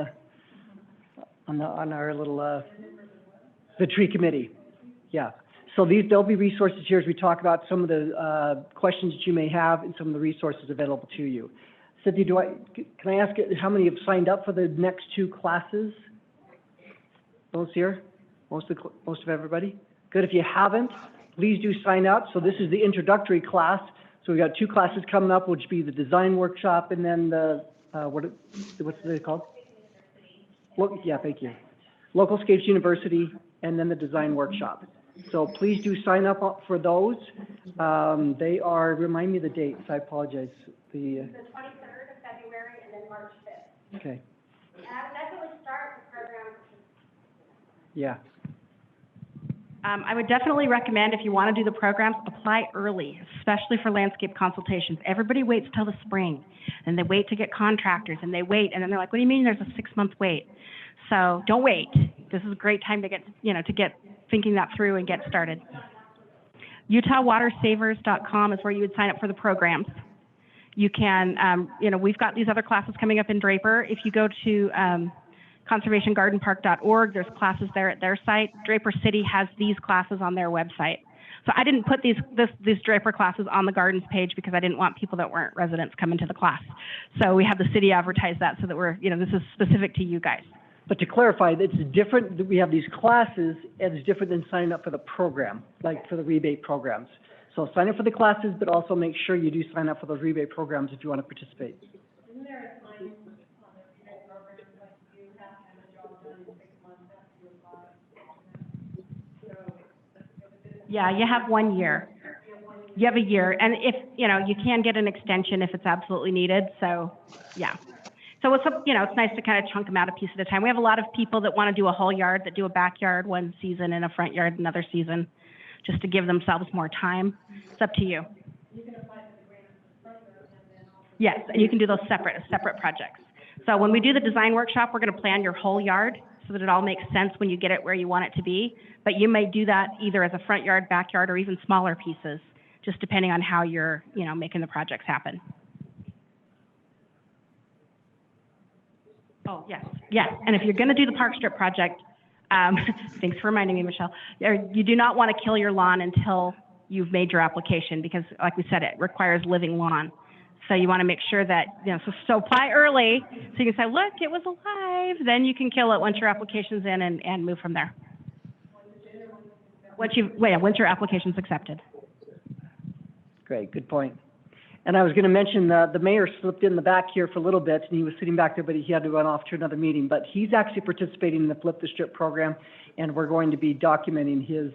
our little the tree committee. Yeah. So there'll be resources here as we talk about some of the questions that you may have and some of the resources available to you. Cynthia, can I ask how many have signed up for the next two classes? Those here, most of everybody. Good. If you haven't, please do sign up. So this is the introductory class. So we got two classes coming up, which be the design workshop and then the, what's it called? Yeah, thank you. Localscapes University and then the design workshop. So please do sign up for those. They are, remind me the dates, I apologize. The 23rd of February and then March 5th. Okay. And that's when we start the program. Yeah. I would definitely recommend, if you want to do the programs, apply early, especially for landscape consultations. Everybody waits till the spring, and they wait to get contractors, and they wait, and then they're like, what do you mean there's a 6-month wait? So don't wait. This is a great time to get thinking that through and get started. utahwatersavers.com is where you would sign up for the programs. You can, we've got these other classes coming up in Draper. If you go to conservationgardenpark.org, there's classes there at their site. Draper City has these classes on their website. So I didn't put these Draper classes on the gardens page because I didn't want people that weren't residents coming to the class. So we have the city advertise that so that this is specific to you guys. But to clarify, it's different that we have these classes, and it's different than signing up for the program, like for the rebate programs. So sign up for the classes, but also make sure you do sign up for those rebate programs if you want to participate. Isn't there a time on the rebate program, like you have to have a job done in 6 months after you apply? Yeah, you have 1 year. You have a year, and if, you can get an extension if it's absolutely needed, so, yeah. So it's, it's nice to kind of chunk them out a piece at a time. We have a lot of people that want to do a whole yard, that do a backyard one season and a front yard another season, just to give themselves more time. It's up to you. Yes, and you can do those separate projects. So when we do the design workshop, we're going to plan your whole yard so that it all makes sense when you get it where you want it to be. But you may do that either as a front yard, backyard, or even smaller pieces, just depending on how you're, making the projects happen. Oh, yes. And if you're going to do the park strip project, thanks for reminding me, Michelle, you do not want to kill your lawn until you've made your application because, like we said, it requires living lawn. So you want to make sure that, so apply early so you can say, look, it was alive. Then you can kill it once your application's in and move from there. Once your application's accepted. Great, good point. And I was going to mention the mayor slipped in the back here for a little bit, and he was sitting back there, but he had to run off to another meeting. But he's actually participating in the Flip the Strip program, and we're going to be documenting his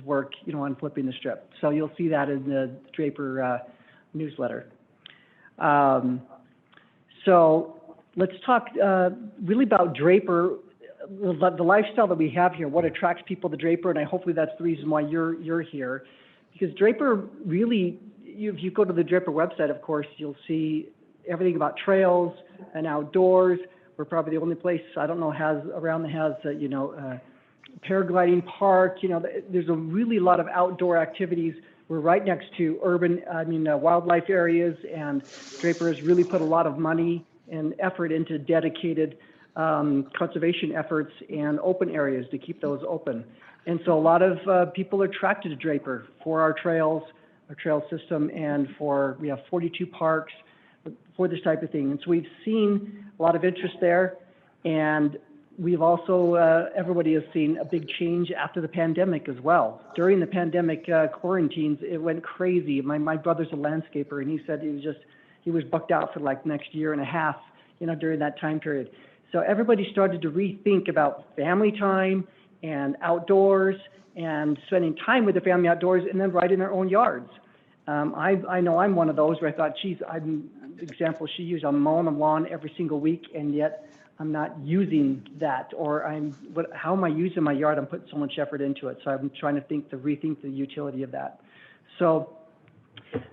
work, on flipping the strip. So you'll see that in the Draper newsletter. So let's talk really about Draper, the lifestyle that we have here, what attracts people to Draper, and hopefully that's the reason why you're here. Because Draper really, if you go to the Draper website, of course, you'll see everything about trails and outdoors. We're probably the only place, I don't know, has paragliding park. There's a really lot of outdoor activities. We're right next to wildlife areas, and Draper has really put a lot of money and effort into dedicated conservation efforts and open areas to keep those open. And so a lot of people are attracted to Draper for our trails, our trail system, and we have 42 parks for this type of thing. And so we've seen a lot of interest there, and we've also, everybody has seen a big change after the pandemic as well. During the pandemic quarantines, it went crazy. My brother's a landscaper, and he said he was booked out for like next year and a half, during that time period. So everybody started to rethink about family time and outdoors and spending time with the family outdoors and then right in their own yards. I know I'm one of those where I thought, I'm the example she used, I'm mowing the lawn every single week, and yet I'm not using that, or how am I using my yard? I'm putting so much effort into it. So I'm trying to rethink the utility of that. So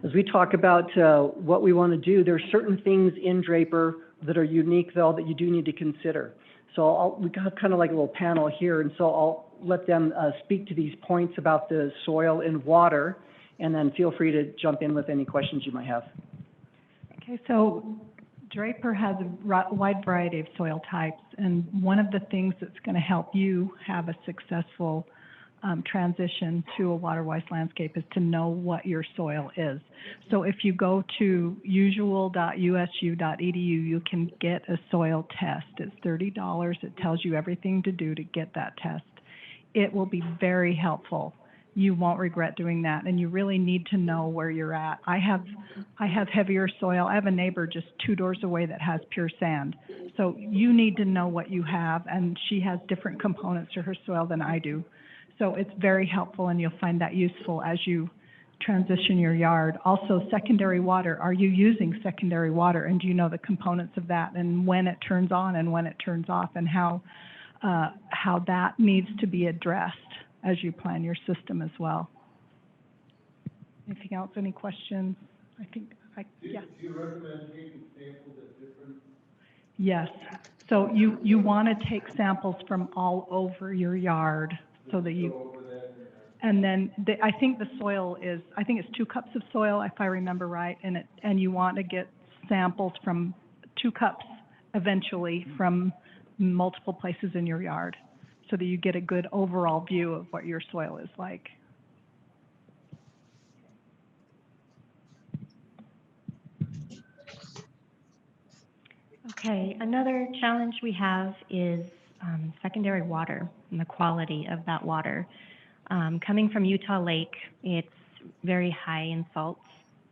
as we talk about what we want to do, there are certain things in Draper that are unique, though, that you do need to consider. So we got kind of like a little panel here, and so I'll let them speak to these points about the soil and water, and then feel free to jump in with any questions you might have. Okay, so Draper has a wide variety of soil types, and one of the things that's going to help you have a successful transition to a water-wise landscape is to know what your soil is. So if you go to usual.usu.edu, you can get a soil test. It's $30. It tells you everything to do to get that test. It will be very helpful. You won't regret doing that, and you really need to know where you're at. I have heavier soil. I have a neighbor just 2 doors away that has pure sand. So you need to know what you have, and she has different components to her soil than I do. So it's very helpful, and you'll find that useful as you transition your yard. Also, secondary water. Are you using secondary water, and do you know the components of that, and when it turns on and when it turns off, and how that needs to be addressed as you plan your system as well. Anything else? Any questions? Do you recommend taking samples at different? Yes. So you want to take samples from all over your yard so that you. And then I think the soil is, I think it's 2 cups of soil, if I remember right, and you want to get samples from 2 cups eventually from multiple places in your yard, so that you get a good overall view of what your soil is like. Okay, another challenge we have is secondary water and the quality of that water. Coming from Utah Lake, it's very high in salts,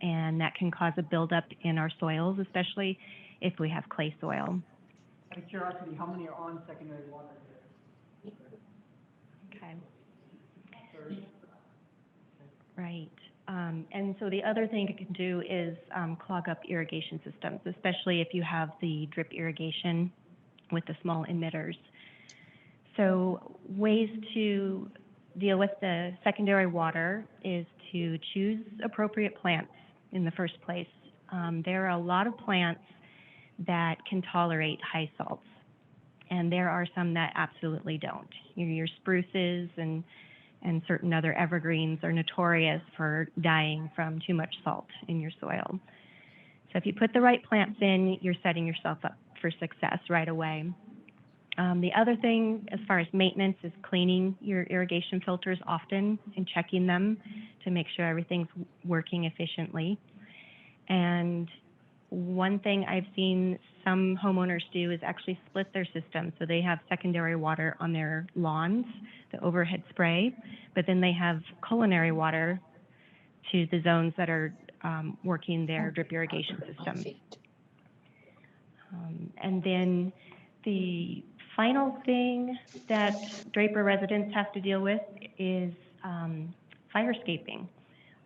and that can cause a buildup in our soils, especially if we have clay soil. Out of curiosity, how many are on secondary water? Okay. Right. And so the other thing it can do is clog up irrigation systems, especially if you have the drip irrigation with the small emitters. So ways to deal with the secondary water is to choose appropriate plants in the first place. There are a lot of plants that can tolerate high salts, and there are some that absolutely don't. Your spruces and certain other evergreens are notorious for dying from too much salt in your soil. So if you put the right plants in, you're setting yourself up for success right away. The other thing as far as maintenance is cleaning your irrigation filters often and checking them to make sure everything's working efficiently. And one thing I've seen some homeowners do is actually split their system. So they have secondary water on their lawns, the overhead spray, but then they have culinary water to the zones that are working their drip irrigation system. And then the final thing that Draper residents have to deal with is firescaping.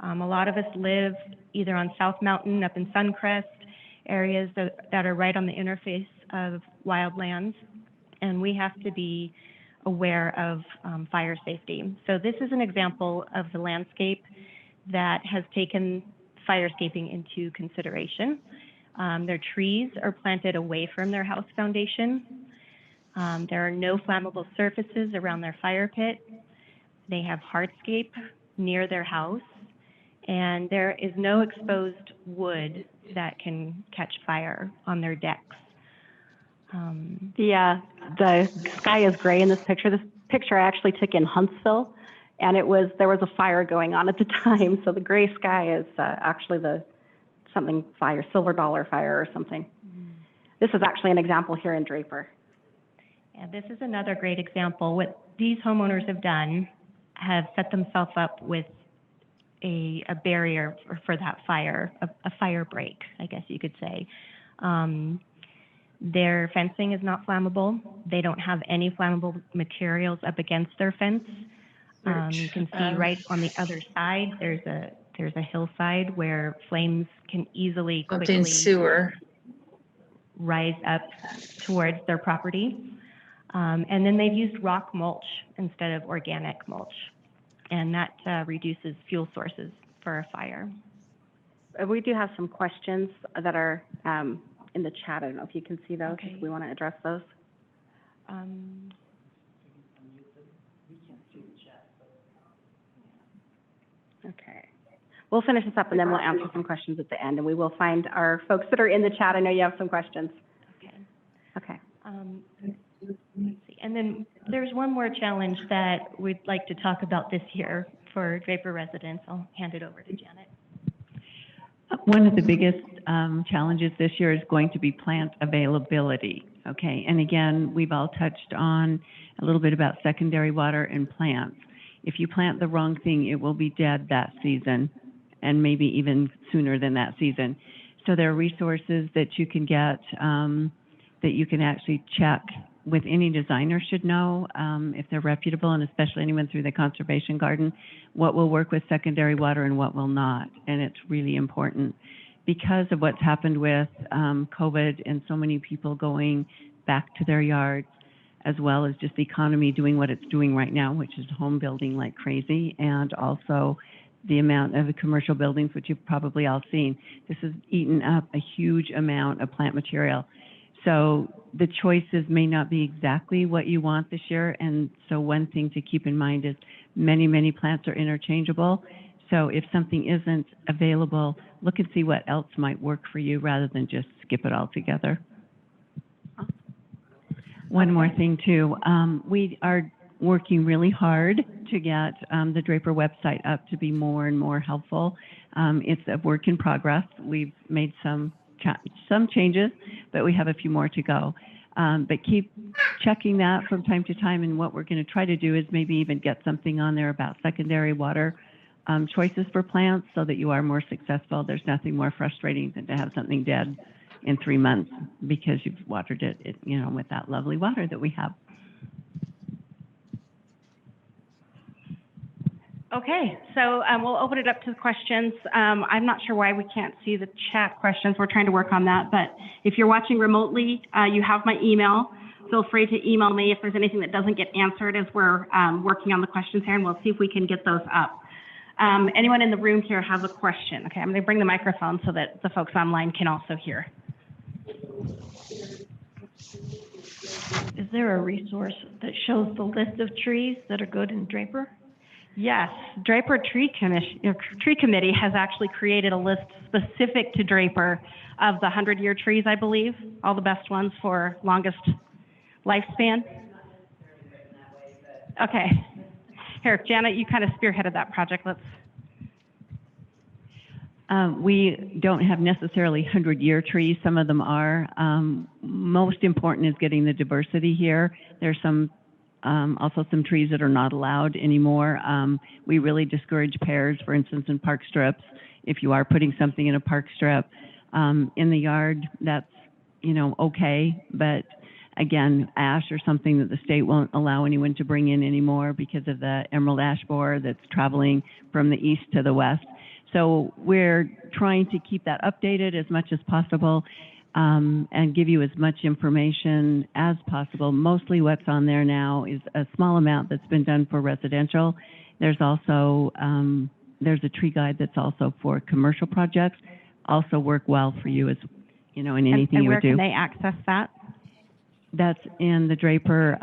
A lot of us live either on South Mountain, up in Suncrest, areas that are right on the interface of wildlands, and we have to be aware of fire safety. So this is an example of the landscape that has taken firescaping into consideration. Their trees are planted away from their house foundation. There are no flammable surfaces around their fire pit. They have hardscape near their house, and there is no exposed wood that can catch fire on their decks. The sky is gray in this picture. This picture I actually took in Huntsville, and there was a fire going on at the time. So the gray sky is actually silver dollar fire or something. This is actually an example here in Draper. Yeah, this is another great example. What these homeowners have done have set themselves up with a barrier for that fire, a fire break, I guess you could say. Their fencing is not flammable. They don't have any flammable materials up against their fence. You can see right on the other side, there's a hillside where flames can easily quickly rise up towards their property. And then they've used rock mulch instead of organic mulch, and that reduces fuel sources for a fire. We do have some questions that are in the chat. I don't know if you can see those, Okay. if we want to address those. Okay. We'll finish this up and then we'll answer some questions at the end, and we will find our folks that are in the chat. I know you have some questions. Okay. Okay. Let's see. And then there's one more challenge that we'd like to talk about this year for Draper residents. I'll hand it over to Janet. One of the biggest challenges this year is going to be plant availability, okay? And again, we've all touched on a little bit about secondary water and plants. If you plant the wrong thing, it will be dead that season, and maybe even sooner than that season. So there are resources that you can get that you can actually check with. Any designer should know if they're reputable, and especially anyone through the conservation garden, what will work with secondary water and what will not. And it's really important because of what's happened with COVID and so many people going back to their yards, as well as just the economy doing what it's doing right now, which is home building like crazy, and also the amount of the commercial buildings, which you've probably all seen. This has eaten up a huge amount of plant material. So the choices may not be exactly what you want this year. And so one thing to keep in mind is many, many plants are interchangeable. So if something isn't available, look and see what else might work for you rather than just skip it all together. One more thing too, we are working really hard to get the Draper website up to be more and more helpful. It's a work in progress. We've made some changes, but we have a few more to go. But keep checking that from time to time, and what we're going to try to do is maybe even get something on there about secondary water choices for plants so that you are more successful. There's nothing more frustrating than to have something dead in 3 months because you've watered it, you know, with that lovely water that we have. Okay, so we'll open it up to questions. I'm not sure why we can't see the chat questions. We're trying to work on that, but if you're watching remotely, you have my email. Feel free to email me if there's anything that doesn't get answered as we're working on the questions here, and we'll see if we can get those up. Anyone in the room here have a question? Okay, I'm going to bring the microphone so that the folks online can also hear. Is there a resource that shows the list of trees that are good in Draper? Yes, Draper Tree Committee has actually created a list specific to Draper of the 100-year trees, I believe, all the best ones for longest lifespan. Okay. Here, Janet, you kind of spearheaded that project. Let's. We don't have necessarily 100-year trees. Some of them are. Most important is getting the diversity here. There's some also some trees that are not allowed anymore. We really discourage pears, for instance, in park strips. If you are putting something in a park strip in the yard, that's, you know, okay. But again, ash or something that the state won't allow anyone to bring in anymore because of the emerald ash borer that's traveling from the east to the west. So we're trying to keep that updated as much as possible and give you as much information as possible. Mostly what's on there now is a small amount that's been done for residential. There's also, there's a tree guide that's also for commercial projects, also work well for you as, you know, in anything you would do. And where can they access that? That's in the Draper,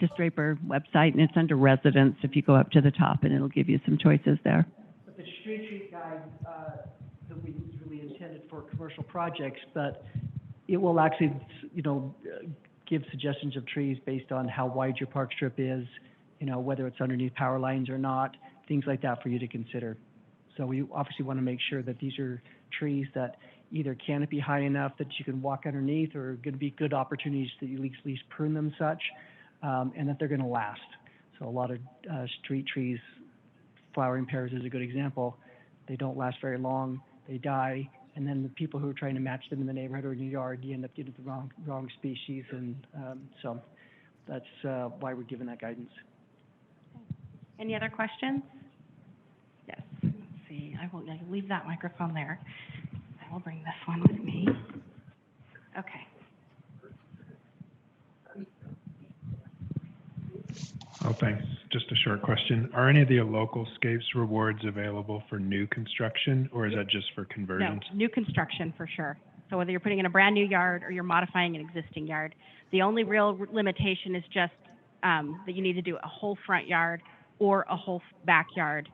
just Draper website, and it's under residents if you go up to the top, and it'll give you some choices there. But the street tree guide that we use is really intended for commercial projects, but it will actually, you know, give suggestions of trees based on how wide your park strip is, you know, whether it's underneath power lines or not, things like that for you to consider. So we obviously want to make sure that these are trees that either canopy high enough that you can walk underneath, or going to be good opportunities to at least prune them such, and that they're going to last. So a lot of street trees, flowering pears is a good example. They don't last very long, they die, and then the people who are trying to match them in the neighborhood or in your yard, you end up getting the wrong species, and so that's why we're given that guidance. Any other questions? Yes. Let's see. I will leave that microphone there. I will bring this one with me. Okay. Oh, thanks. Just a short question. Are any of the Localscapes rewards available for new construction, or is that just for conversions? No, new construction for sure. So whether you're putting in a brand new yard or you're modifying an existing yard, the only real limitation is just that you need to do a whole front yard or a whole backyard,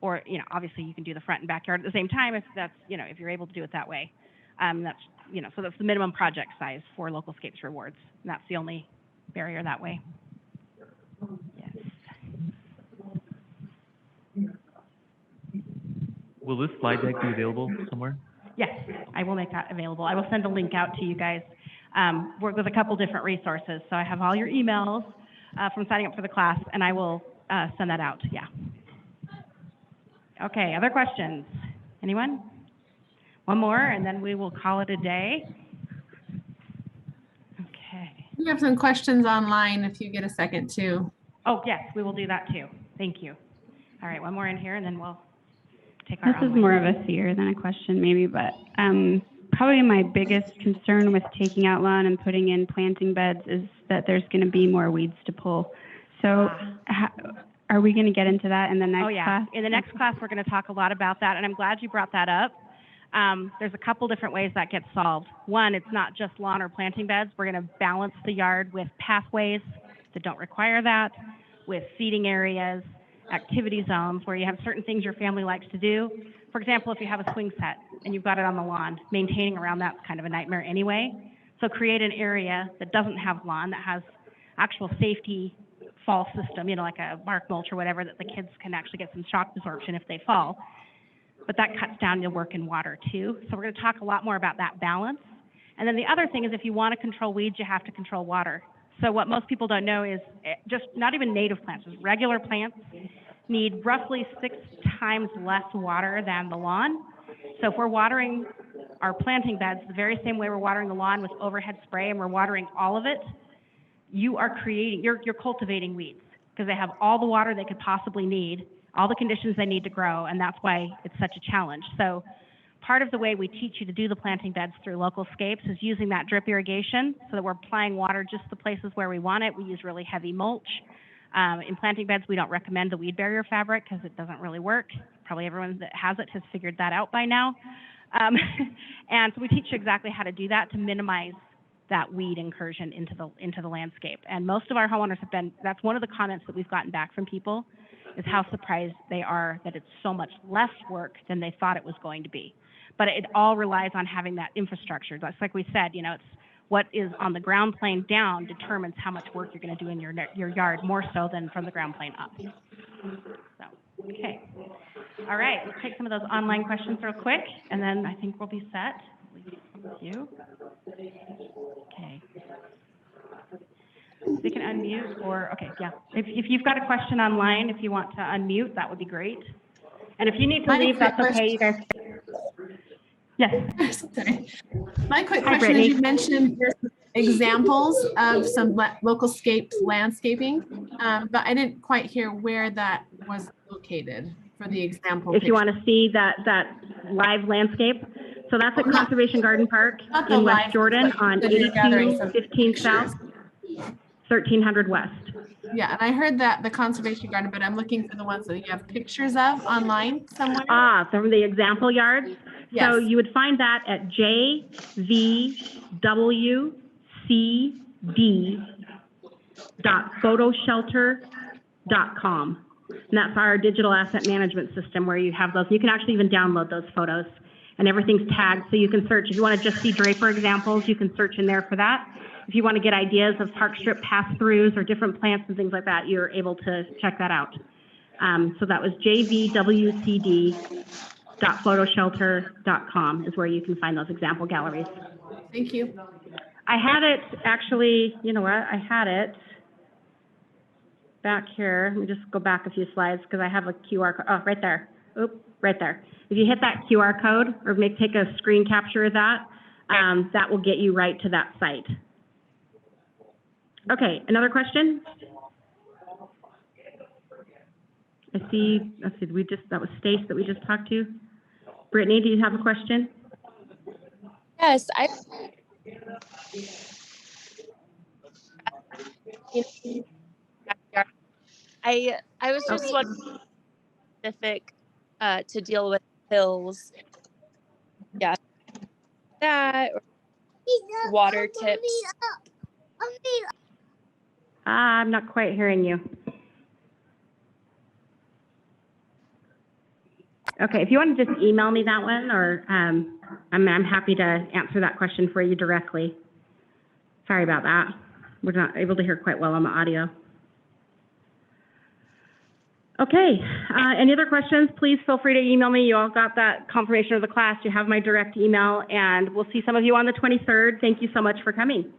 or, you know, obviously you can do the front and backyard at the same time if that's, you know, if you're able to do it that way. That's, you know, so that's the minimum project size for Localscapes rewards. And that's the only barrier that way. Yes. Will this slide deck be available somewhere? Yes, I will make that available. I will send a link out to you guys. Work with a couple different resources. So I have all your emails from signing up for the class, and I will send that out. Yeah. Okay, other questions? Anyone? One more, and then we will call it a day. Okay. We have some questions online if you get a second too. Oh, yes, we will do that too. Thank you. All right, one more in here, and then we'll take our This is more of a fear than a question maybe, but probably my biggest concern with taking out lawn and putting in planting beds is that there's going to be more weeds to pull. So are we going to get into that in the next class? In the next class, we're going to talk a lot about that, and I'm glad you brought that up. There's a couple different ways that gets solved. One, it's not just lawn or planting beds. We're going to balance the yard with pathways that don't require that, with seating areas, activity zones where you have certain things your family likes to do. For example, if you have a swing set and you've got it on the lawn, maintaining around that's kind of a nightmare anyway. So create an area that doesn't have lawn, that has actual safety fall system, you know, like a bark mulch or whatever, that the kids can actually get some shock absorption if they fall. But that cuts down your work in water too. So we're going to talk a lot more about that balance. And then the other thing is, if you want to control weeds, you have to control water. So what most people don't know is just not even native plants, just regular plants need roughly 6 times less water than the lawn. So if we're watering our planting beds the very same way we're watering the lawn with overhead spray, and we're watering all of it, you are creating, you're cultivating weeds because they have all the water they could possibly need all the conditions they need to grow, and that's why it's such a challenge. So part of the way we teach you to do the planting beds through Localscapes is using that drip irrigation so that we're applying water just the places where we want it. We use really heavy mulch. In planting beds, we don't recommend the weed barrier fabric because it doesn't really work. Probably everyone that has it has figured that out by now. And so we teach you exactly how to do that to minimize that weed incursion into the landscape. And most of our homeowners have been, that's one of the comments that we've gotten back from people, is how surprised they are that it's so much less work than they thought it was going to be. But it all relies on having that infrastructure. That's like we said, you know, it's what is on the ground plane down determines how much work you're going to do in your yard, more so than from the ground plane up. So, okay. All right, let's take some of those online questions real quick, and then I think we'll be set. Thank you. Okay. They can unmute, or, okay, yeah. If you've got a question online, if you want to unmute, that would be great. And if you need to leave, that's okay, you guys. Yes. Sorry. My quick Hi, question Brittany. is, you mentioned there's examples of some Localscapes landscaping, but I didn't quite hear where that was located for the example. If you want to see that live landscape. So that's at Conservation Garden Park Not the in West live, Jordan but on that you're gathering some 8215 South, 1300 West. Yeah, and I heard that the Conservation Garden, but I'm looking for the ones that you have pictures of online somewhere. Ah, from the example yards. Yes. So you would find that at jvwcd.photoshelter.com. And that's our digital asset management system where you have those. You can actually even download those photos, and everything's tagged. So you can search. If you want to just see Draper examples, you can search in there for that. If you want to get ideas of park strip pass-throughs or different plants and things like that, you're able to check that out. So that was jvwcd.photoshelter.com is where you can find those example galleries. Thank you. I had it actually, you know what, I had it back here. Let me just go back a few slides because I have a QR code. Oh, right there. Oop, right there. If you hit that QR code or take a screen capture of that, that will get you right to that site. Okay, another question? I see, let's see, that was Stace that we just talked to. Brittany, do you have a question? Yes, I was just wondering specific to deal with hills. Yeah. That or water tips. I'm not quite hearing you. Okay, if you want to just email me that one, or I'm happy to answer that question for you directly. Sorry about that. We're not able to hear quite well on the audio. Okay, any other questions? Please feel free to email me. You all got that confirmation of the class. You have my direct email, and we'll see some of you on the 23rd. Thank you so much for coming.